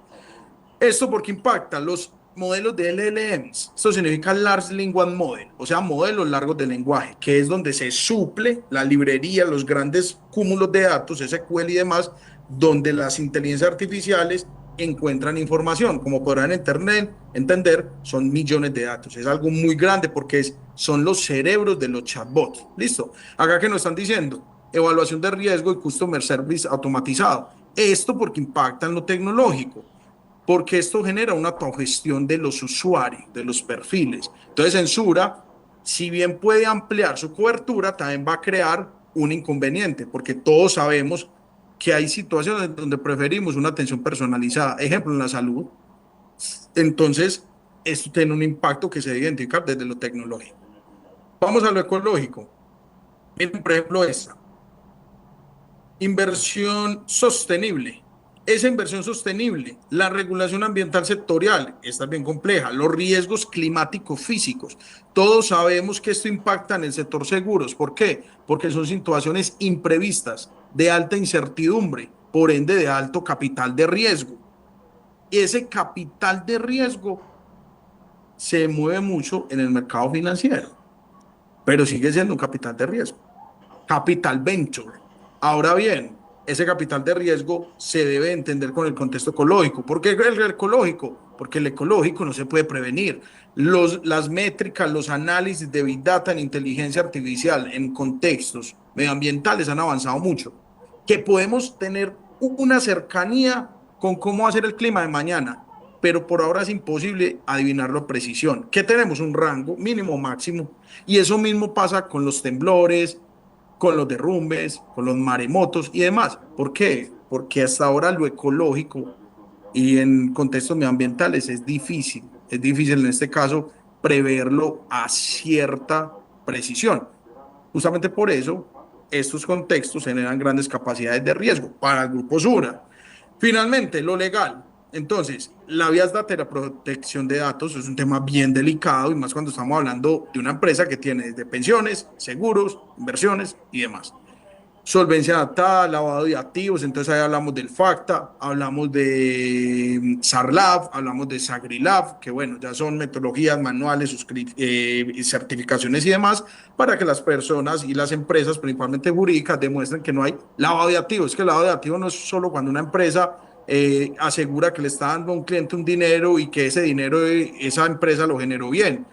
Esto porque impacta los modelos de LLMs. Esto significa Large Language Model, o sea, modelos largos de lenguaje, que es donde se suple la librería, los grandes cúmulos de datos, SQL y demás, donde las inteligencias artificiales encuentran información. Como podrán entender, son millones de datos. Es algo muy grande porque son los cerebros de los chatbots. ¿Listo? Acá que nos están diciendo, evaluación de riesgo y Customer Service automatizado. Esto porque impacta en lo tecnológico, porque esto genera una autogestión de los usuarios, de los perfiles. Entonces, en Sura, si bien puede ampliar su cobertura, también va a crear un inconveniente, porque todos sabemos que hay situaciones donde preferimos una atención personalizada, ejemplo, en la salud. Entonces, esto tiene un impacto que se debe identificar desde lo tecnológico. Vamos a lo ecológico. Miren, por ejemplo, esta. Inversión sostenible. Esa inversión sostenible, la regulación ambiental sectorial, está bien compleja, los riesgos climáticos físicos. Todos sabemos que esto impacta en el sector seguros. ¿Por qué? Porque son situaciones imprevistas, de alta incertidumbre, por ende de alto capital de riesgo. Y ese capital de riesgo se mueve mucho en el mercado financiero, pero sigue siendo un capital de riesgo. Capital venture. Ahora bien, ese capital de riesgo se debe entender con el contexto ecológico. ¿Por qué el ecológico? Porque el ecológico no se puede prevenir. Las métricas, los análisis de Big Data en inteligencia artificial en contextos medioambientales han avanzado mucho. Que podemos tener una cercanía con cómo va a ser el clima de mañana, pero por ahora es imposible adivinarlo a precisión. ¿Qué tenemos? Un rango mínimo, máximo. Y eso mismo pasa con los temblores, con los derrumbes, con los maremotos y demás. ¿Por qué? Porque hasta ahora lo ecológico y en contextos medioambientales es difícil en este caso preverlo a cierta precisión. Justamente por eso estos contextos generan grandes capacidades de riesgo para el grupo Sura. Finalmente, lo legal. Entonces, la Vías Data y la protección de datos es un tema bien delicado y más cuando estamos hablando de una empresa que tiene desde pensiones, seguros, inversiones y demás. Solvencia adaptada, lavado de activos, entonces ahí hablamos del FACTA, hablamos de SARLAB, hablamos de SAGRILAB, que bueno, ya son metodologías, manuales, certificaciones y demás, para que las personas y las empresas, principalmente jurídicas, demuestren que no hay lavado de activos. Es que el lavado de activos no es solo cuando una empresa asegura que le está dando a un cliente un dinero y que ese dinero esa empresa lo generó bien.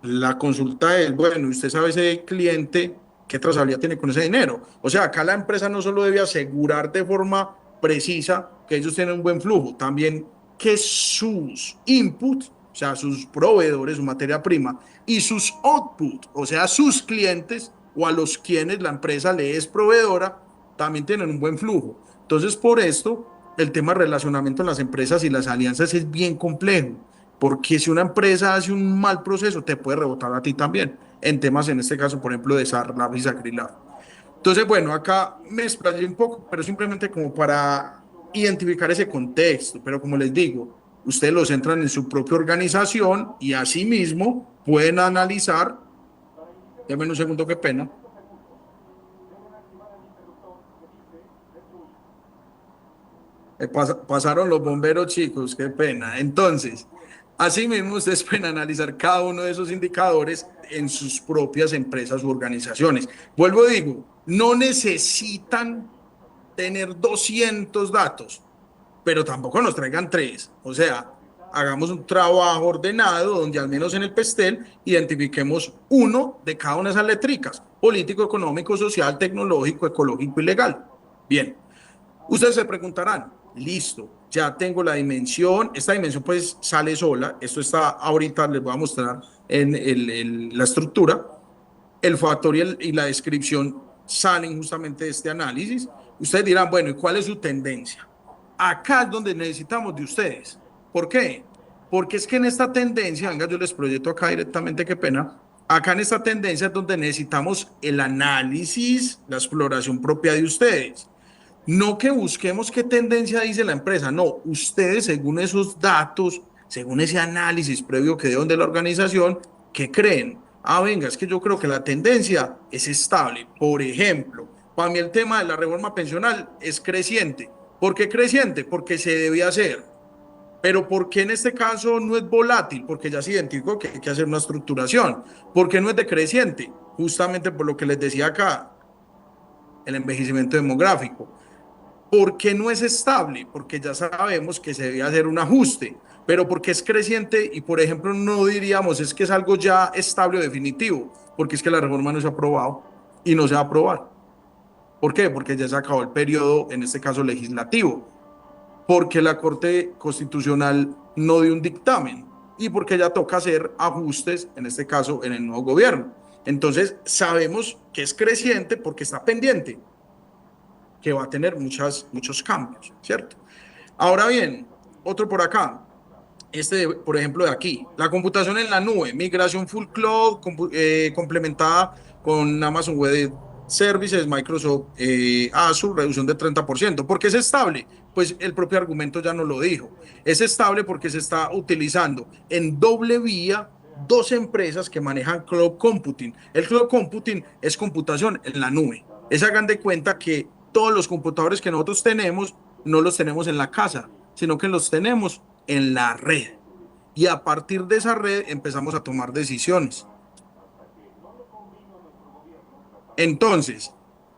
La consulta es, bueno, usted sabe ese cliente qué trazabilidad tiene con ese dinero. O sea, acá la empresa no solo debe asegurar de forma precisa que ellos tienen un buen flujo, también que sus inputs, o sea, sus proveedores, su materia prima, y sus outputs, o sea, sus clientes o a los quienes la empresa le es proveedora, también tienen un buen flujo. Entonces, por esto, el tema de relacionamiento en las empresas y las alianzas es bien complejo. Porque si una empresa hace un mal proceso, te puede rebotar a ti también, en temas, en este caso, por ejemplo, de SARLAB y SAGRILAB. Entonces, bueno, acá me explayé un poco, pero simplemente como para identificar ese contexto. Pero como les digo, ustedes lo centran en su propia organización y asimismo pueden analizar. Déjenme un segundo, qué pena. Pasaron los bomberos, chicos, qué pena. Entonces, asimismo, ustedes pueden analizar cada uno de esos indicadores en sus propias empresas u organizaciones. Vuelvo, digo, no necesitan tener 200 datos, pero tampoco nos traigan 3. O sea, hagamos un trabajo ordenado donde al menos en el PESTEL identifiquemos uno de cada una de esas letricas: político, económico, social, tecnológico, ecológico y legal. Bien, ustedes se preguntarán, listo, ya tengo la dimensión, esta dimensión pues sale sola, esto está ahorita, les voy a mostrar en la estructura, el factorial y la descripción salen justamente de este análisis. Ustedes dirán, bueno, ¿y cuál es su tendencia? Acá es donde necesitamos de ustedes. ¿Por qué? Porque es que en esta tendencia, venga, yo les proyecto acá directamente, qué pena, acá en esta tendencia es donde necesitamos el análisis, la exploración propia de ustedes. No que busquemos qué tendencia dice la empresa, no, ustedes según esos datos, según ese análisis previo que dieron de la organización, ¿qué creen? Ah, venga, es que yo creo que la tendencia es estable. Por ejemplo, para mí el tema de la reforma pensional es creciente. ¿Por qué creciente? Porque se debe hacer. Pero ¿por qué en este caso no es volátil? Porque ya se identificó que hay que hacer una estructuración. ¿Por qué no es decreciente? Justamente por lo que les decía acá, el envejecimiento demográfico. ¿Por qué no es estable? Porque ya sabemos que se debe hacer un ajuste, pero porque es creciente y, por ejemplo, no diríamos es que es algo ya estable o definitivo, porque es que la reforma no se ha aprobado y no se va a aprobar. ¿Por qué? Porque ya se acabó el periodo, en este caso legislativo, porque la Corte Constitucional no dio un dictamen y porque ya toca hacer ajustes, en este caso, en el nuevo gobierno. Entonces, sabemos que es creciente porque está pendiente, que va a tener muchos cambios, ¿cierto? Ahora bien, otro por acá, por ejemplo, de aquí, la computación en la nube, migración full cloud complementada con Amazon Web Services, Microsoft Azure, reducción de 30%. ¿Por qué es estable? Pues el propio argumento ya nos lo dijo. Es estable porque se está utilizando en doble vía dos empresas que manejan cloud computing. El cloud computing es computación en la nube. Es hagan de cuenta que todos los computadores que nosotros tenemos no los tenemos en la casa, sino que los tenemos en la red. Y a partir de esa red empezamos a tomar decisiones. Entonces,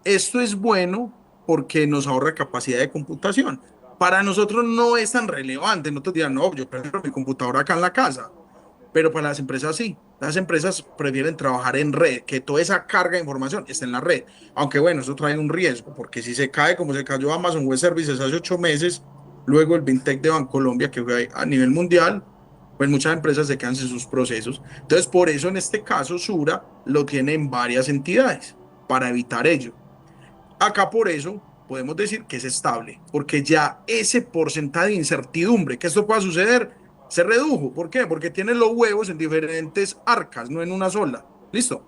esto es bueno porque nos ahorra capacidad de computación. Para nosotros no es tan relevante. Nosotros dirán, no, yo prefiero mi computadora acá en la casa. Pero para las empresas sí. Las empresas prefieren trabajar en red, que toda esa carga de información esté en la red. Aunque bueno, eso trae un riesgo, porque si se cae como se cayó Amazon Web Services hace 8 meses, luego el FinTech de Bancolombia, que fue a nivel mundial, pues muchas empresas se quedan sin sus procesos. Entonces, por eso en este caso, Sura lo tiene en varias entidades, para evitar ello. Acá por eso podemos decir que es estable, porque ya ese porcentaje de incertidumbre que esto pueda suceder se redujo. ¿Por qué? Porque tiene los huevos en diferentes arcas, no en una sola. ¿Listo?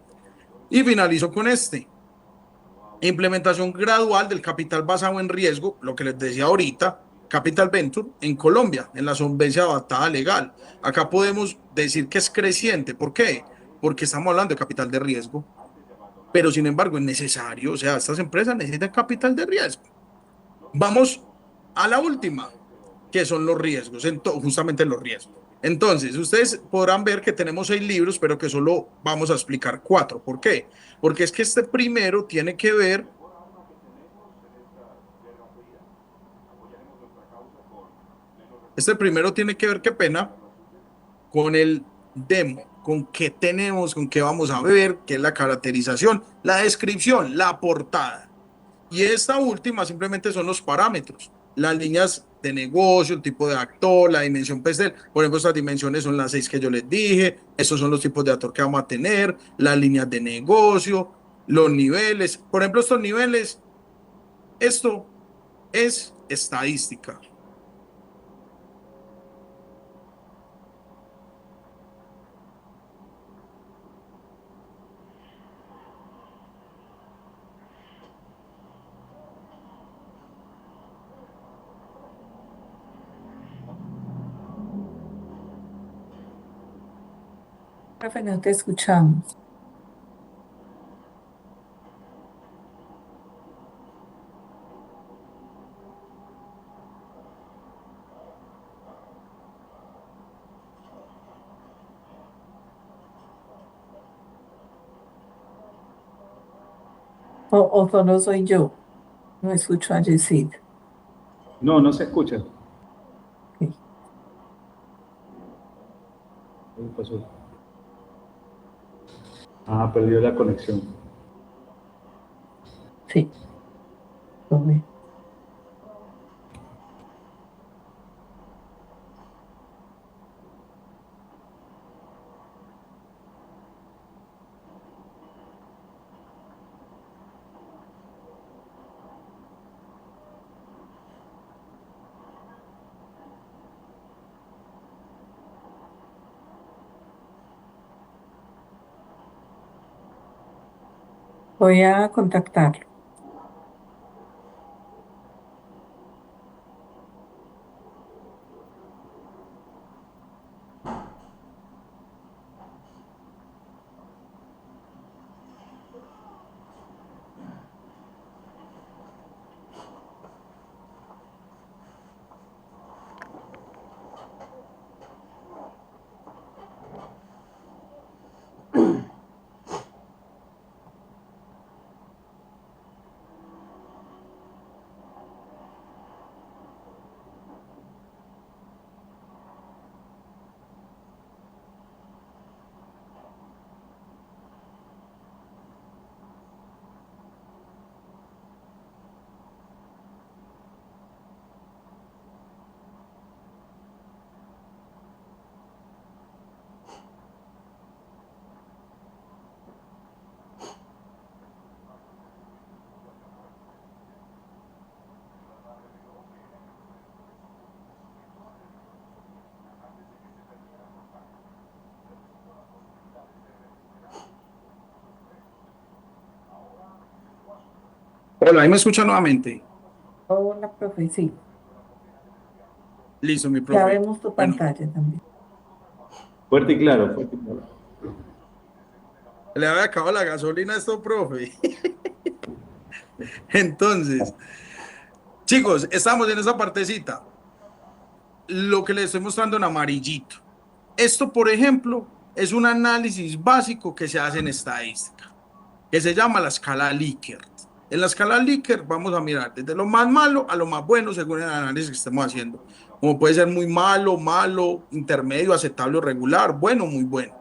Y finalizo con este. Implementación gradual del capital basado en riesgo, lo que les decía ahorita, Capital Venture en Colombia, en la solvencia adaptada legal. Acá podemos decir que es creciente. ¿Por qué? Porque estamos hablando de capital de riesgo, pero sin embargo es necesario, o sea, estas empresas necesitan capital de riesgo. Vamos a la última, que son los riesgos, justamente los riesgos. Entonces, ustedes podrán ver que tenemos 6 libros, pero que solo vamos a explicar 4. ¿Por qué? Porque es que este primero tiene que ver, qué pena, con el demo, con qué tenemos, con qué vamos a ver, qué es la caracterización, la descripción, la portada. Y esta última simplemente son los parámetros, las líneas de negocio, el tipo de actor, la dimensión PESEL. Por ejemplo, estas dimensiones son las 6 que yo les dije. Estos son los tipos de actor que vamos a tener, las líneas de negocio, los niveles. Por ejemplo, estos niveles, esto es estadística. Profe, no te escuchamos. O solo soy yo. No escucho a Yesid. No, no se escucha. Ok. ¿Qué pasó? Ah, perdió la conexión. Sí, profe. Voy a contactarlo. Hola, ¿ahí me escucha nuevamente? Hola, profe, sí, Listo, mi ya profe. vemos tu Bueno, pantalla también. Fuerte y claro, fuerte y claro. le había acabado la gasolina a esto, profe. Entonces, chicos, estamos en esa partecita. Lo que les estoy mostrando en amarillito. Esto, por ejemplo, es un análisis básico que se hace en estadística, que se llama la escala Likert. En la escala Likert vamos a mirar desde lo más malo a lo más bueno según el análisis que estemos haciendo. Como puede ser muy malo, malo, intermedio, aceptable o regular, bueno, muy bueno.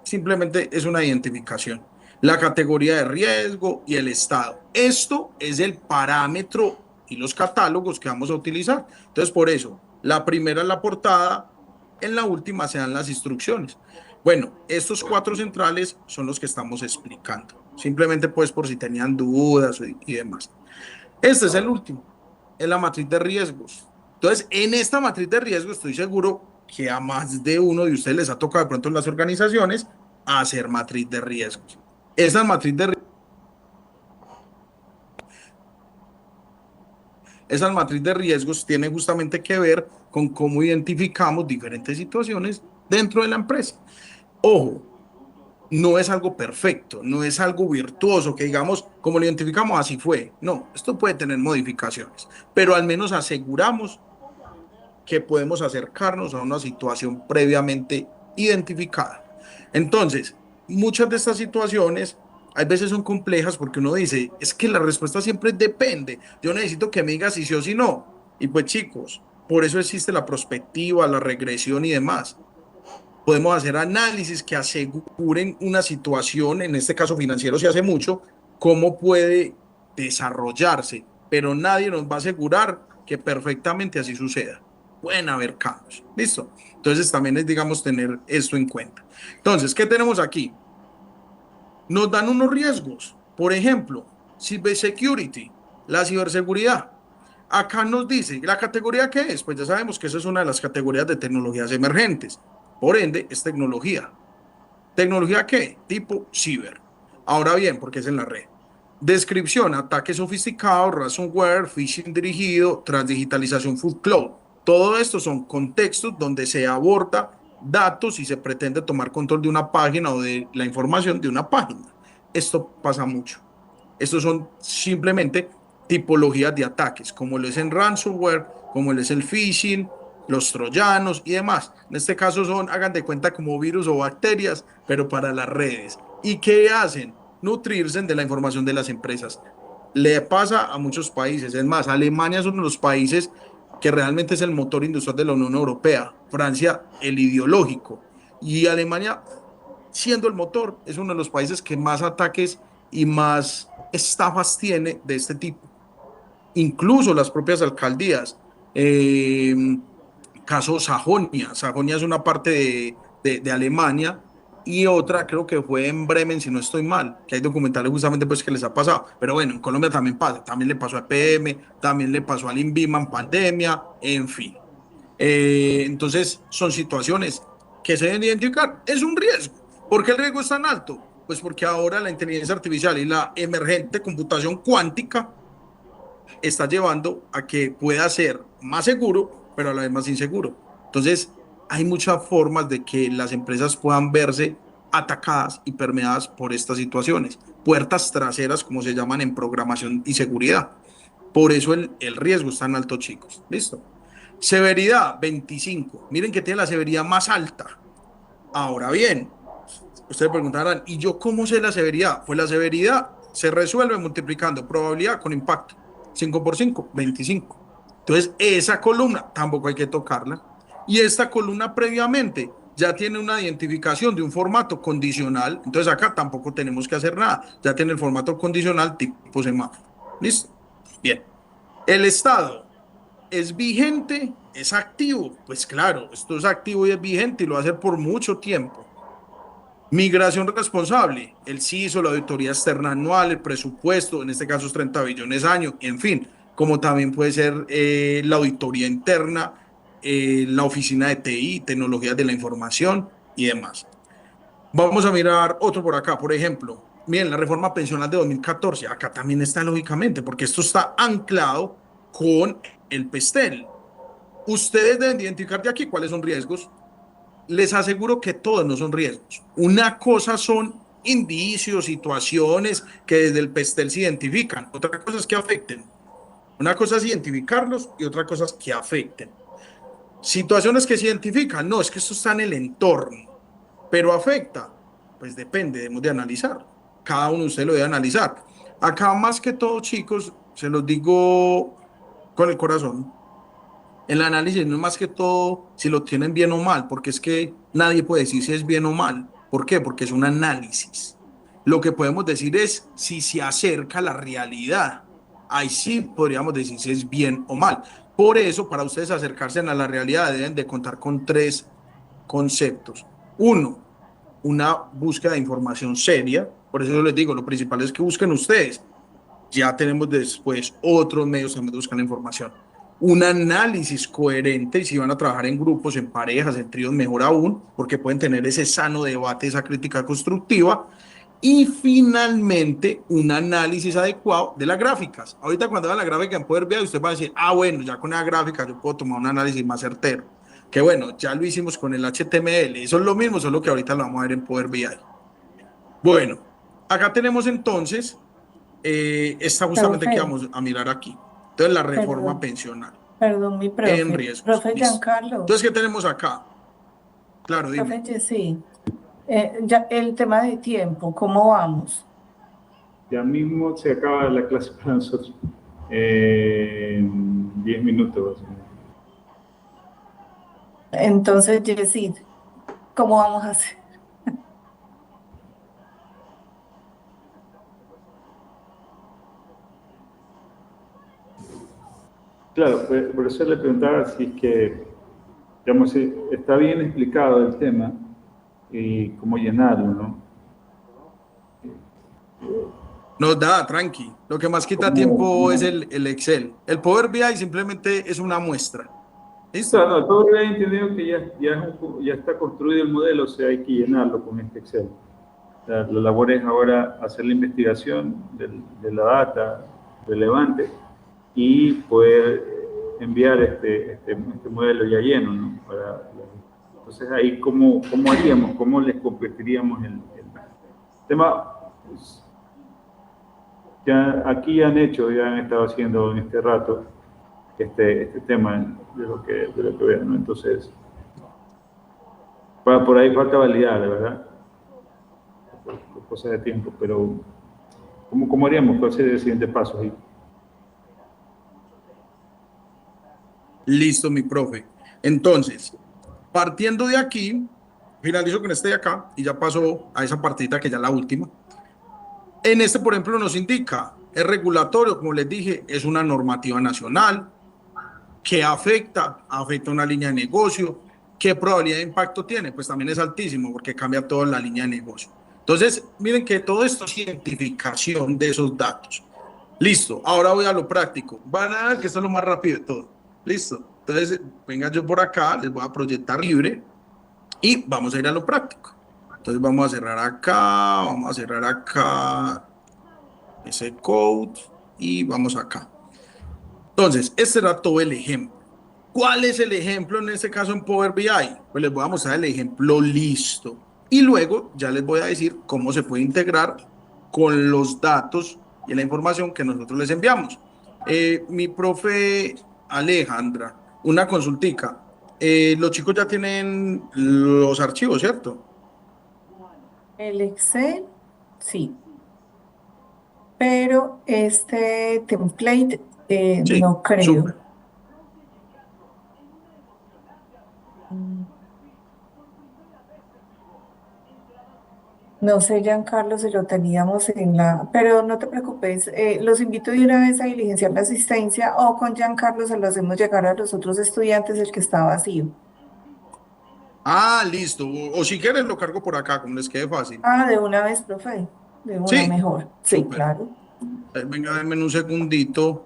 Simplemente es una identificación. La categoría de riesgo y el estado. Esto es el parámetro y los catálogos que vamos a utilizar. Entonces, por eso, la primera es la portada, en la última se dan las instrucciones. Bueno, estos cuatro centrales son los que estamos explicando. Simplemente pues por si tenían dudas y demás. Este es el último, es la matriz de riesgos. Entonces, en esta matriz de riesgos estoy seguro que a más de uno de ustedes les ha tocado de pronto en las organizaciones hacer matriz de riesgos. Esa matriz de Esa matriz de riesgos tiene justamente que ver con cómo identificamos diferentes situaciones dentro de la empresa. Ojo, no es algo perfecto, no es algo virtuoso, que digamos, como lo identificamos, así fue. No, esto puede tener modificaciones, pero al menos aseguramos que podemos acercarnos a una situación previamente identificada. Entonces, muchas de estas situaciones hay veces son complejas porque uno dice, es que la respuesta siempre depende. Yo necesito que me digas si sí o si no. Y pues chicos, por eso existe la prospectiva, la regresión y demás. Podemos hacer análisis que aseguren una situación, en este caso financiero se hace mucho, cómo puede desarrollarse, pero nadie nos va a asegurar que perfectamente así suceda. Pueden haber cambios, ¿listo? Entonces también es, digamos, tener esto en cuenta. Entonces, ¿qué tenemos aquí? Nos dan unos riesgos, por ejemplo, cybersecurity, la ciberseguridad. Acá nos dice, ¿la categoría qué es? Pues ya sabemos que esa es una de las categorías de tecnologías emergentes. Por ende, es tecnología. ¿Tecnología qué? Tipo ciber. Ahora bien, porque es en la red. Descripción, ataque sofisticado, ransomware, phishing dirigido, transdigitalización full cloud. Todo esto son contextos donde se aborda datos y se pretende tomar control de una página o de la información de una página. Esto pasa mucho. Estos son simplemente tipologías de ataques, como lo es en ransomware, como lo es el phishing, los troyanos y demás. En este caso son, hagan de cuenta, como virus o bacterias, pero para las redes. ¿Y qué hacen? Nutrirse de la información de las empresas. Le pasa a muchos países. Es más, Alemania es uno de los países que realmente es el motor industrial de la Unión Europea. Francia, el ideológico. Y Alemania, siendo el motor, es uno de los países que más ataques y más estafas tiene de este tipo. Incluso las propias alcaldías. Eh, Caso Sajonia. Sajonia es una parte de Alemania y otra creo que fue en Bremen, si no estoy mal, que hay documentales justamente pues que les ha pasado. Pero bueno, en Colombia también pasa. También le pasó a EPM, también le pasó al INVIMA en pandemia, en fin. Entonces, son situaciones que se deben identificar. Es un riesgo. ¿Por qué el riesgo es tan alto? Pues porque ahora la inteligencia artificial y la emergente computación cuántica está llevando a que pueda ser más seguro, pero a la vez más inseguro. Entonces, hay muchas formas de que las empresas puedan verse atacadas y permeadas por estas situaciones. Puertas traseras, como se llaman en programación y seguridad. Por eso el riesgo es tan alto, chicos. ¿Listo? Severidad, 25. Miren que tiene la severidad más alta. Ahora bien, ustedes preguntarán, ¿y yo cómo sé la severidad? Pues la severidad se resuelve multiplicando probabilidad con impacto. 5 por 5, 25. Entonces, esa columna tampoco hay que tocarla. Y esta columna previamente ya tiene una identificación de un formato condicional. Entonces, acá tampoco tenemos que hacer nada. Ya tiene el formato condicional tipo semáforo. ¿Listo? Bien. El estado es vigente, es activo. Pues claro, esto es activo y es vigente y lo va a hacer por mucho tiempo. Migración responsable, el CISO, la auditoría externa anual, el presupuesto, en este caso es 30 billones año, en fin, como también puede ser la auditoría interna, la oficina de TI, tecnologías de la información y demás. Vamos a mirar otro por acá, por ejemplo, Miren, la reforma pensional de 2014, acá también está lógicamente, porque esto está anclado con el PESTEL. Ustedes deben identificar de aquí cuáles son riesgos. Les aseguro que todos no son riesgos. Una cosa son indicios, situaciones que desde el PESTEL se identifican. Otra cosa es que afecten. Una cosa es identificarlos y otra cosa es que afecten. Situaciones que se identifican, no, es que esto está en el entorno, pero afecta, pues depende, debemos de analizar. Cada uno de ustedes lo debe analizar. Acá más que todo, chicos, se los digo con el corazón. El análisis no es más que todo si lo tienen bien o mal, porque es que nadie puede decir si es bien o mal. ¿Por qué? Porque es un análisis. Lo que podemos decir es si se acerca a la realidad. Ahí sí podríamos decir si es bien o mal. Por eso, para ustedes acercarse a la realidad, deben de contar con tres conceptos. Uno, una búsqueda de información seria. Por eso yo les digo, lo principal es que busquen ustedes. Ya tenemos después otros medios también de buscar la información. Un análisis coherente, y si van a trabajar en grupos, en parejas, en tríos, mejor aún, porque pueden tener ese sano debate, esa crítica constructiva. Y finalmente, un análisis adecuado de las gráficas. Ahorita cuando vean la gráfica en Power BI, usted va a decir, ah, bueno, ya con la gráfica yo puedo tomar un análisis más certero. Que bueno, ya lo hicimos con el HTML. Eso es lo mismo, solo que ahorita lo vamos a ver en Power BI. Bueno, acá tenemos entonces esta justamente que Profe, vamos a mirar aquí. Entonces, la reforma perdón, pensional perdón, mi en profe. riesgos. Profe Listo. Giancarlo, Entonces, ¿qué tenemos acá? Claro, profe dime. Jessy, ya el tema de tiempo, ¿cómo vamos? Ya mismo se acaba la clase para nosotros. En 10 minutos. Entonces, Jessy, ¿cómo vamos a hacer? Claro, por eso le preguntaba si es que, digamos, si está bien explicado el tema y cómo llenarlo, ¿no? Nos da, tranqui. Lo que más quita tiempo es el Excel. El Power BI simplemente es una muestra. Claro, ¿Listo? no, todo he entendido que ya está construido el modelo, o sea, hay que llenarlo con este Excel. La labor es ahora hacer la investigación de la data relevante y poder enviar este modelo ya lleno, ¿no? Entonces ahí, ¿cómo haríamos? ¿Cómo les convertiríamos el tema? Pues, ya aquí ya han estado haciendo en este rato este tema de lo que vean, ¿no? Entonces, por ahí falta validar, de verdad, por cosas de tiempo, pero ¿cómo haríamos? ¿Cuál sería el siguiente paso ahí? Listo, mi profe. Entonces, partiendo de aquí, finalizo con este de acá y ya paso a esa partita que ya es la última. En este, por ejemplo, nos indica, es regulatorio, como les dije, es una normativa nacional que afecta una línea de negocio. ¿Qué probabilidad de impacto tiene? Pues también es altísimo porque cambia toda la línea de negocio. Entonces, miren que todo esto es identificación de esos datos. Listo, ahora voy a lo práctico. Van a ver que esto es lo más rápido de todo. Listo. Entonces, venga yo por acá, les voy a proyectar libre y vamos a ir a lo práctico. Entonces, vamos a cerrar acá ese code y vamos acá. Entonces, este era todo el ejemplo. ¿Cuál es el ejemplo en este caso en Power BI? Pues les voy a mostrar el ejemplo listo. Y luego ya les voy a decir cómo se puede integrar con los datos y la información que nosotros les enviamos. Mi profe Alejandra, una consultica. Los chicos ya tienen los archivos, ¿cierto? El Excel, sí, pero este template, Sí, no creo. súper. Mm, No sé, Giancarlo, si lo teníamos en la, pero no te preocupes, los invito de una vez a diligenciar la asistencia o con Giancarlo se lo hacemos llegar a los otros estudiantes el que está vacío. Ah, listo. O si quieres lo cargo por acá, como les quede fácil. Ah, de una vez, profe, de una Sí, mejor. Sí, súper. claro. Venga, denme un segundito.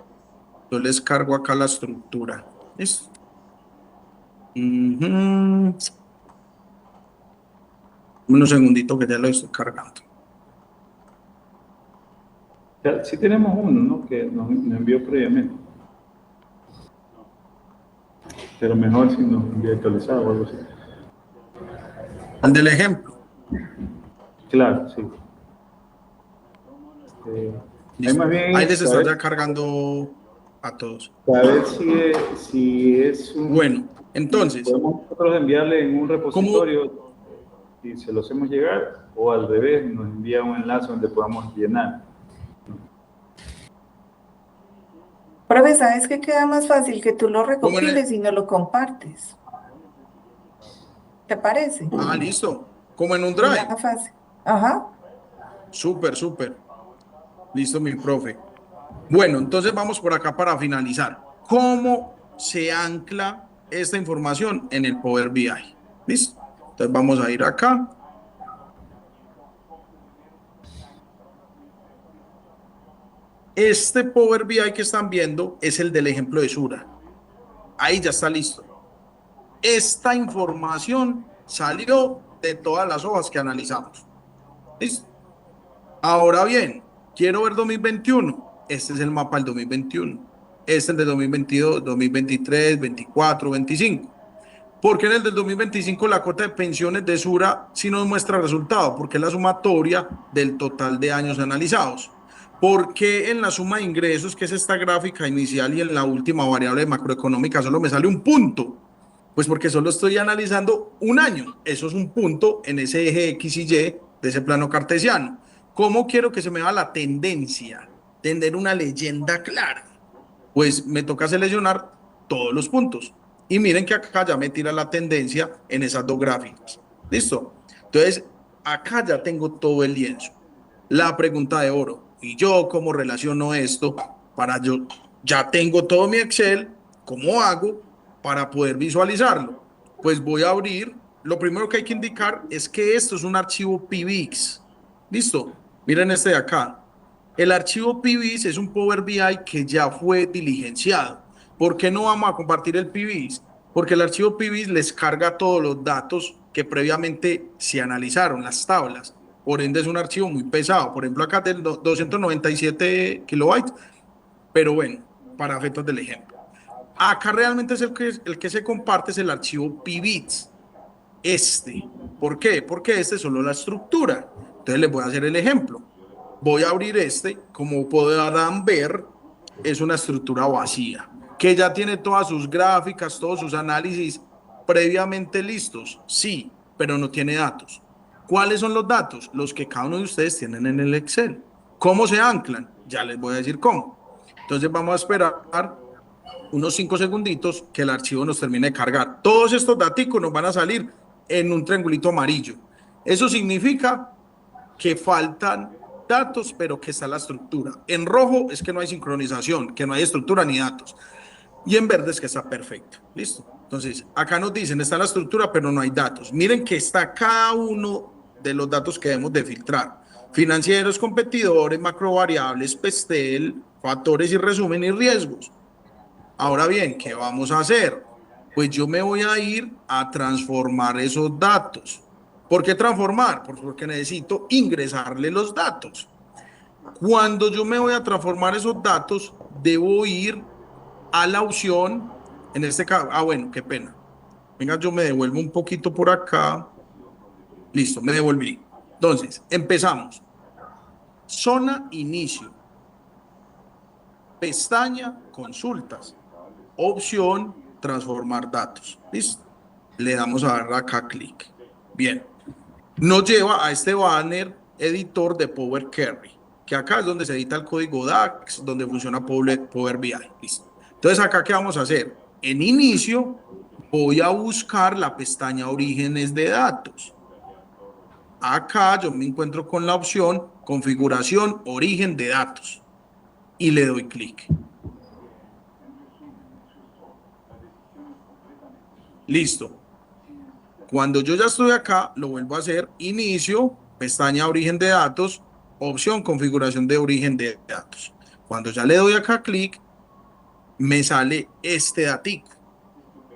Yo les cargo acá la estructura. ¿Listo? Ujú. Un segundito que ya lo estoy cargando. Sí tenemos uno, ¿no? Que nos envió previamente. Pero mejor si nos envía actualizado o algo así. El del ejemplo. Claro, sí. Ahí más bien Ahí les está saber, ya cargando a todos. saber si es un... Bueno, entonces, podemos nosotros enviarle en un ¿cómo? repositorio y se lo hacemos llegar, o al revés, nos envía un enlace donde podamos llenar. Profe, ¿sabes qué queda más fácil? Que tú lo ¿Cómo en recopiles y no lo compartes. ¿Te parece? Ah, listo. Como en un Es drive. más fácil. Ajá. Súper, súper. Listo, mi profe. Bueno, entonces vamos por acá para finalizar. ¿Cómo se ancla esta información en el Power BI? ¿Listo? Entonces vamos a ir acá. Este Power BI que están viendo es el del ejemplo de Sura. Ahí ya está listo. Esta información salió de todas las hojas que analizamos. ¿Listo? Ahora bien, quiero ver 2021. Este es el mapa del 2021. Este es el de 2022, 2023, 24, 25. Porque en el del 2025 la cuota de pensiones de Sura sí nos muestra resultado, porque es la sumatoria del total de años analizados. Porque en la suma de ingresos, que es esta gráfica inicial, y en la última variable macroeconómica solo me sale un punto? Pues porque solo estoy analizando un año. Eso es un punto en ese eje X y Y de ese plano cartesiano. ¿Cómo quiero que se me vea la tendencia? Tener una leyenda clara. Pues me toca seleccionar todos los puntos. Y miren que acá ya me tira la tendencia en esas dos gráficas. ¿Listo? Entonces, acá ya tengo todo el lienzo. La pregunta de oro. ¿Y yo cómo relaciono esto para yo? Ya tengo todo mi Excel. ¿Cómo hago para poder visualizarlo? Pues voy a abrir. Lo primero que hay que indicar es que esto es un archivo PBX. ¿Listo? Miren este de acá. El archivo PBX es un Power BI que ya fue diligenciado. ¿Por qué no vamos a compartir el PBX? Porque el archivo PBX les carga todos los datos que previamente se analizaron, las tablas. Por ende es un archivo muy pesado. Por ejemplo, acá del 297 kilobytes. Pero bueno, para efectos del ejemplo. Acá realmente es el que se comparte, es el archivo PBITS. ¿Por qué? Porque este es solo la estructura. Entonces les voy a hacer el ejemplo. Voy a abrir como podrán ver, es una estructura vacía, que ya tiene todas sus gráficas, todos sus análisis previamente listos, sí, pero no tiene datos. ¿Cuáles son los datos? Los que cada uno de ustedes tienen en el Excel. ¿Cómo se anclan? Ya les voy a decir cómo. Entonces vamos a esperar unos 5 segunditos que el archivo nos termine de cargar. Todos estos datos nos van a salir en un triangulito amarillo. Eso significa que faltan datos, pero que está la estructura. En rojo es que no hay sincronización, que no hay estructura ni datos. Y en verde es que está perfecto. ¿Listo? Entonces, acá nos dicen, está la estructura, pero no hay datos. Miren que está cada uno de los datos que debemos de filtrar. Financieros, competidores, macrovariables, PESTEL, factores y resumen y riesgos. Ahora bien, ¿qué vamos a hacer? Pues yo me voy a ir a transformar esos datos. ¿Por qué transformar? Porque necesito ingresarle los datos. Cuando yo me voy a transformar esos datos, debo ir a la opción, en este caso, bueno, qué pena. Venga, yo me devuelvo un poquito por acá. Listo, me devolví. Entonces, empezamos. Zona inicio. Pestaña consultas. Opción transformar datos. ¿Listo? Le damos a dar acá clic. Bien. Nos lleva a este banner editor de Power Query, que acá es donde se edita el código DAX, donde funciona Power BI. ¿Listo? Entonces, acá, ¿qué vamos a hacer? En inicio, voy a buscar la pestaña orígenes de datos. Acá yo me encuentro con la opción configuración origen de datos y le doy clic. Listo. Cuando yo ya estoy acá, lo vuelvo a hacer, inicio, pestaña origen de datos, opción configuración de origen de datos. Cuando ya le doy acá clic, me sale este datico.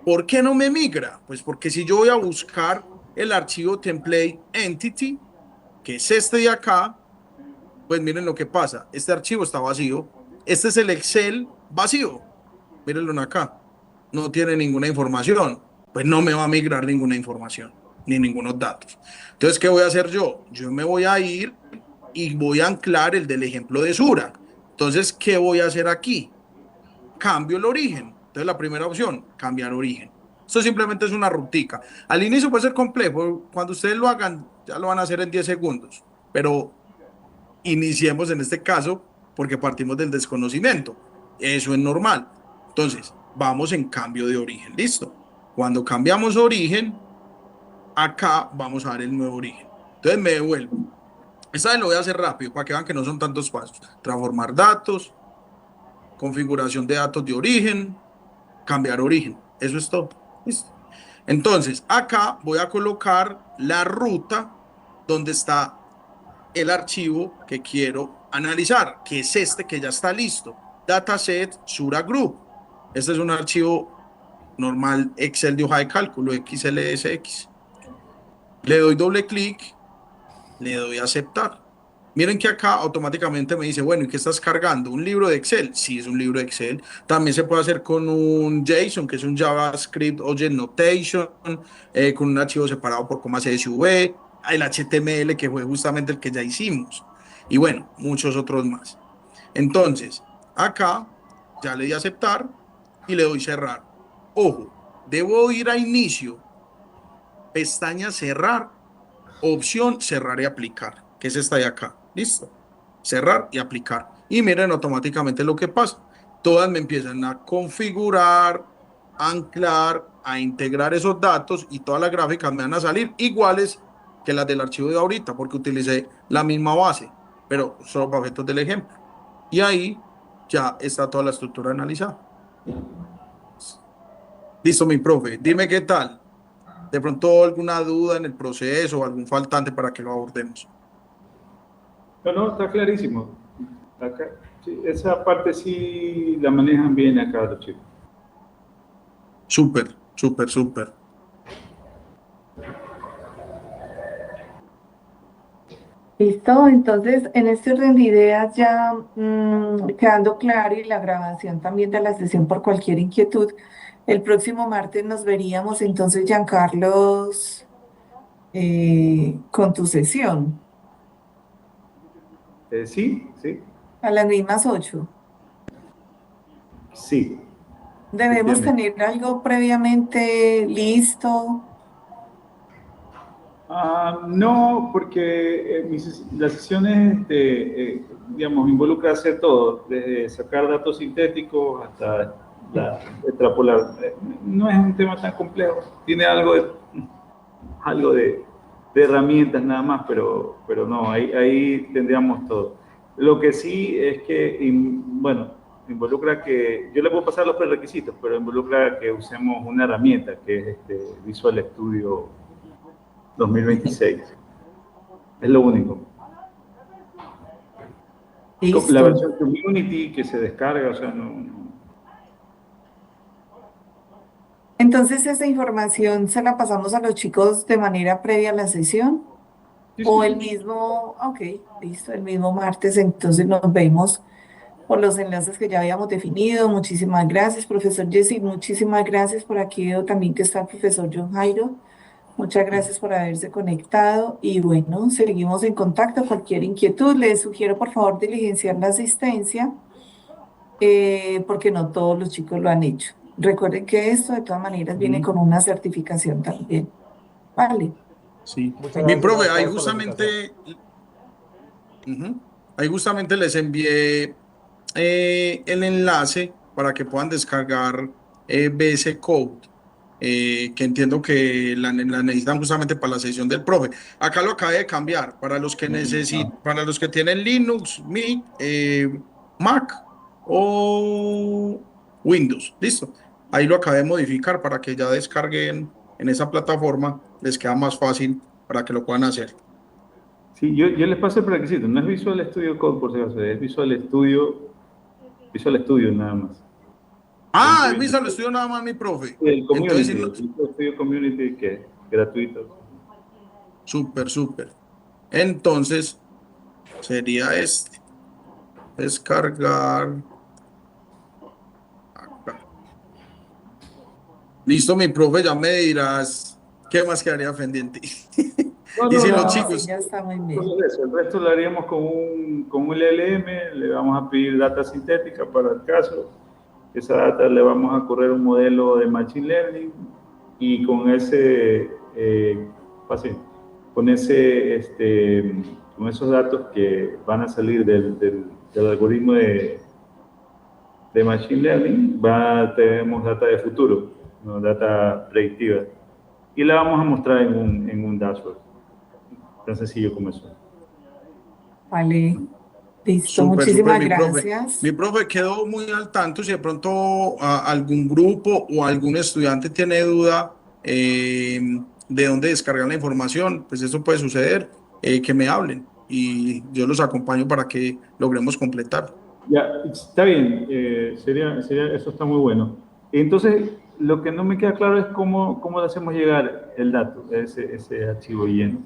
¿Por qué no me migra? Pues porque si yo voy a buscar el archivo template entity, que es este de acá, pues miren lo que pasa. Este archivo está vacío. Este es el Excel vacío. Mírenlo acá. No tiene ninguna información. Pues no me va a migrar ninguna información, ni ningunos datos. Entonces, ¿qué voy a hacer yo? Yo me voy a ir y voy a anclar el del ejemplo de Sura. Entonces, ¿qué voy a hacer aquí? Cambio el origen. Entonces, la primera opción, cambiar origen. Esto simplemente es una rutica. Al inicio puede ser complejo. Cuando ustedes lo hagan, ya lo van a hacer en 10 segundos. Pero iniciemos en este caso porque partimos del desconocimiento. Eso es normal. Entonces, vamos en cambio de origen. ¿Listo? Cuando cambiamos origen, acá vamos a dar el nuevo origen. Entonces me devuelvo. Esta vez lo voy a hacer rápido para que vean que no son tantos pasos. Transformar datos, configuración de datos de origen, cambiar origen. Eso es todo. ¿Listo? Entonces, acá voy a colocar la ruta donde está el archivo que quiero analizar, que es este que ya está listo. Dataset Sura Group. Este es un archivo normal Excel de hoja de cálculo, XLSX. Le doy doble clic, le doy a aceptar. Miren que acá automáticamente me dice, bueno, ¿y qué estás cargando? ¿Un libro de Excel? Sí, es un libro de Excel. También se puede hacer con un JSON, que es un JavaScript Object Notation, con un archivo separado por comas CSV, el HTML, que fue justamente el que ya hicimos. Y bueno, muchos otros más. Entonces, acá ya le di a aceptar y le doy cerrar. Ojo, debo ir a inicio, pestaña cerrar, opción cerrar y aplicar, que es esta de acá. Listo. Cerrar y aplicar. Y miren automáticamente lo que pasa. Todas me empiezan a configurar, a anclar, a integrar esos datos y todas las gráficas me van a salir iguales que las del archivo de ahorita porque utilicé la misma base, pero solo para efectos del ejemplo. Y ahí ya está toda la estructura analizada. Listo, mi profe. Dime qué tal. De pronto alguna duda en el proceso o algún faltante para que lo abordemos. No, está clarísimo. Acá, sí, esa parte sí la manejan bien acá los chicos. Súper, súper, súper. Listo, entonces en este orden de ideas ya quedando claro y la grabación también de la sesión por cualquier inquietud, el próximo martes nos veríamos entonces, Giancarlos, con tu sesión Sí, sí, a las mismas 8. sí. ¿Debemos Efectivamente. tener algo previamente listo? No, porque las sesiones, digamos, involucra hacer todo, desde sacar datos sintéticos hasta extrapolar. No es un tema tan complejo, tiene algo de herramientas nada más, pero no, ahí tendríamos todo. Lo que sí es que, bueno, involucra que, yo le puedo pasar los prerequisitos, pero involucra que usemos una herramienta que es Visual Studio 2026. Es lo único. Listo. La versión Community que se descarga, o sea, no. Entonces, ¿esa información se la pasamos a los chicos de manera previa a la sesión? Sí, O sí. el mismo, ok, listo, el mismo martes, entonces nos vemos por los enlaces que ya habíamos definido. Muchísimas gracias, profesor Jessy. Muchísimas gracias. Por aquí veo también que está el profesor John Jairo. Muchas gracias por haberse conectado. Y bueno, seguimos en contacto. Cualquier inquietud, les sugiero por favor diligenciar la asistencia, porque no todos los chicos lo han hecho. Recuerden que esto de todas maneras viene con una certificación también. Vale. Sí. Muchas Mi gracias profe, a ahí todos por la invitación. justamente les envié el enlace para que puedan descargar BS Code, que entiendo que la necesitan justamente para la sesión del profe. Acá lo acabé de cambiar para los que para los que tienen Linux, Mac o Windows. Listo. Ahí lo acabé de modificar para que ya descarguen en esa plataforma, les queda más fácil para que lo puedan hacer. Sí, yo les paso el prerequisito. No es Visual Studio Code, por si acaso, es Visual Studio nada más. Es Visual Studio nada más, mi profe. El Community, Entonces, el Visual Studio Community, que es gratuito. súper, súper. Entonces, sería este. Descargar. Acá. Listo, mi profe, ya me dirás qué más quedaría pendiente. No, Y no, si nada los No, más. sí, chicos, ya está muy bien. Solo eso. El resto lo haríamos con un LLM, le vamos a pedir data sintética para el caso. Esa data le vamos a correr un modelo de Machine Learning y con ese, con con esos datos que van a salir del algoritmo de Machine Learning, tenemos data de futuro, ¿no? Data predictiva. Y la vamos a mostrar en un dashboard, tan sencillo como eso. Vale, listo, súper, súper, muchísimas mi profe. gracias. Mi profe quedó muy al tanto. Si de pronto algún grupo o algún estudiante tiene duda de dónde descargar la información, pues esto puede suceder, que me hablen y yo los acompaño para que logremos completar. Ya, está bien, eso está muy bueno. Entonces, lo que no me queda claro es cómo le hacemos llegar el dato, ese archivo lleno.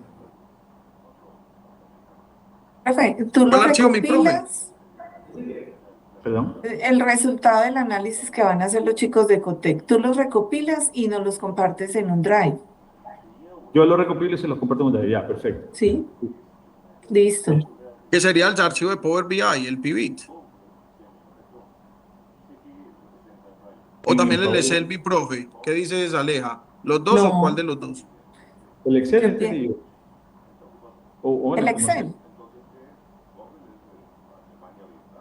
Profe, tú lo ¿Cuál archivo, mi profe? recopilas, Perdón. el resultado del análisis que van a hacer los chicos de Ecotec, tú los recopilas y nos los compartes en un Drive, Yo lo recopilo y se los comparto con ustedes. Ya, perfecto. ¿sí? Listo. Que sería el archivo de Power BI, el Pivot. O también el Excel, mi profe. ¿Qué dices, Aleja? ¿Los dos o cuál de No, los dos? El Excel yo es sencillo. Bueno, el Excel.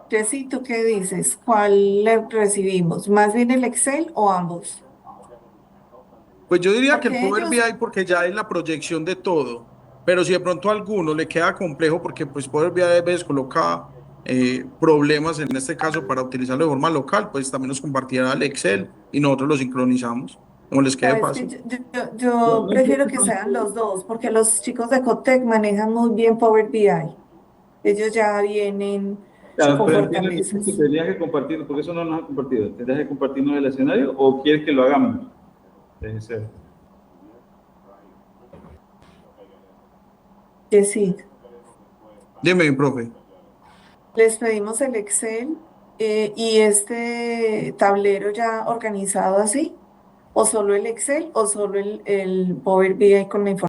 Jessy, ¿tú qué dices? ¿Cuál le recibimos? ¿Más bien el Excel o ambos? Pues yo diría que el Porque Power ellos, BI porque ya es la proyección de todo, pero si de pronto a alguno le queda complejo porque pues Power BI a veces coloca problemas en este caso para utilizarlo de forma local, pues también nos compartirá el Excel y nosotros lo sincronizamos, como les quede sabes que fácil. yo no hay prefiero que problema. sean los dos, porque los chicos de Ecotec manejan muy bien Power BI. Ellos ya vienen Claro, con pero entiendo que fortalezas. tendrías que compartir, porque eso no nos ha compartido. ¿Tendrías que compartirnos el escenario o quieres que lo hagamos? Desde cero. Jessy, Dime, mi profe. les pedimos el Excel y este tablero ya organizado así, o solo el Excel o solo el Power BI con la información.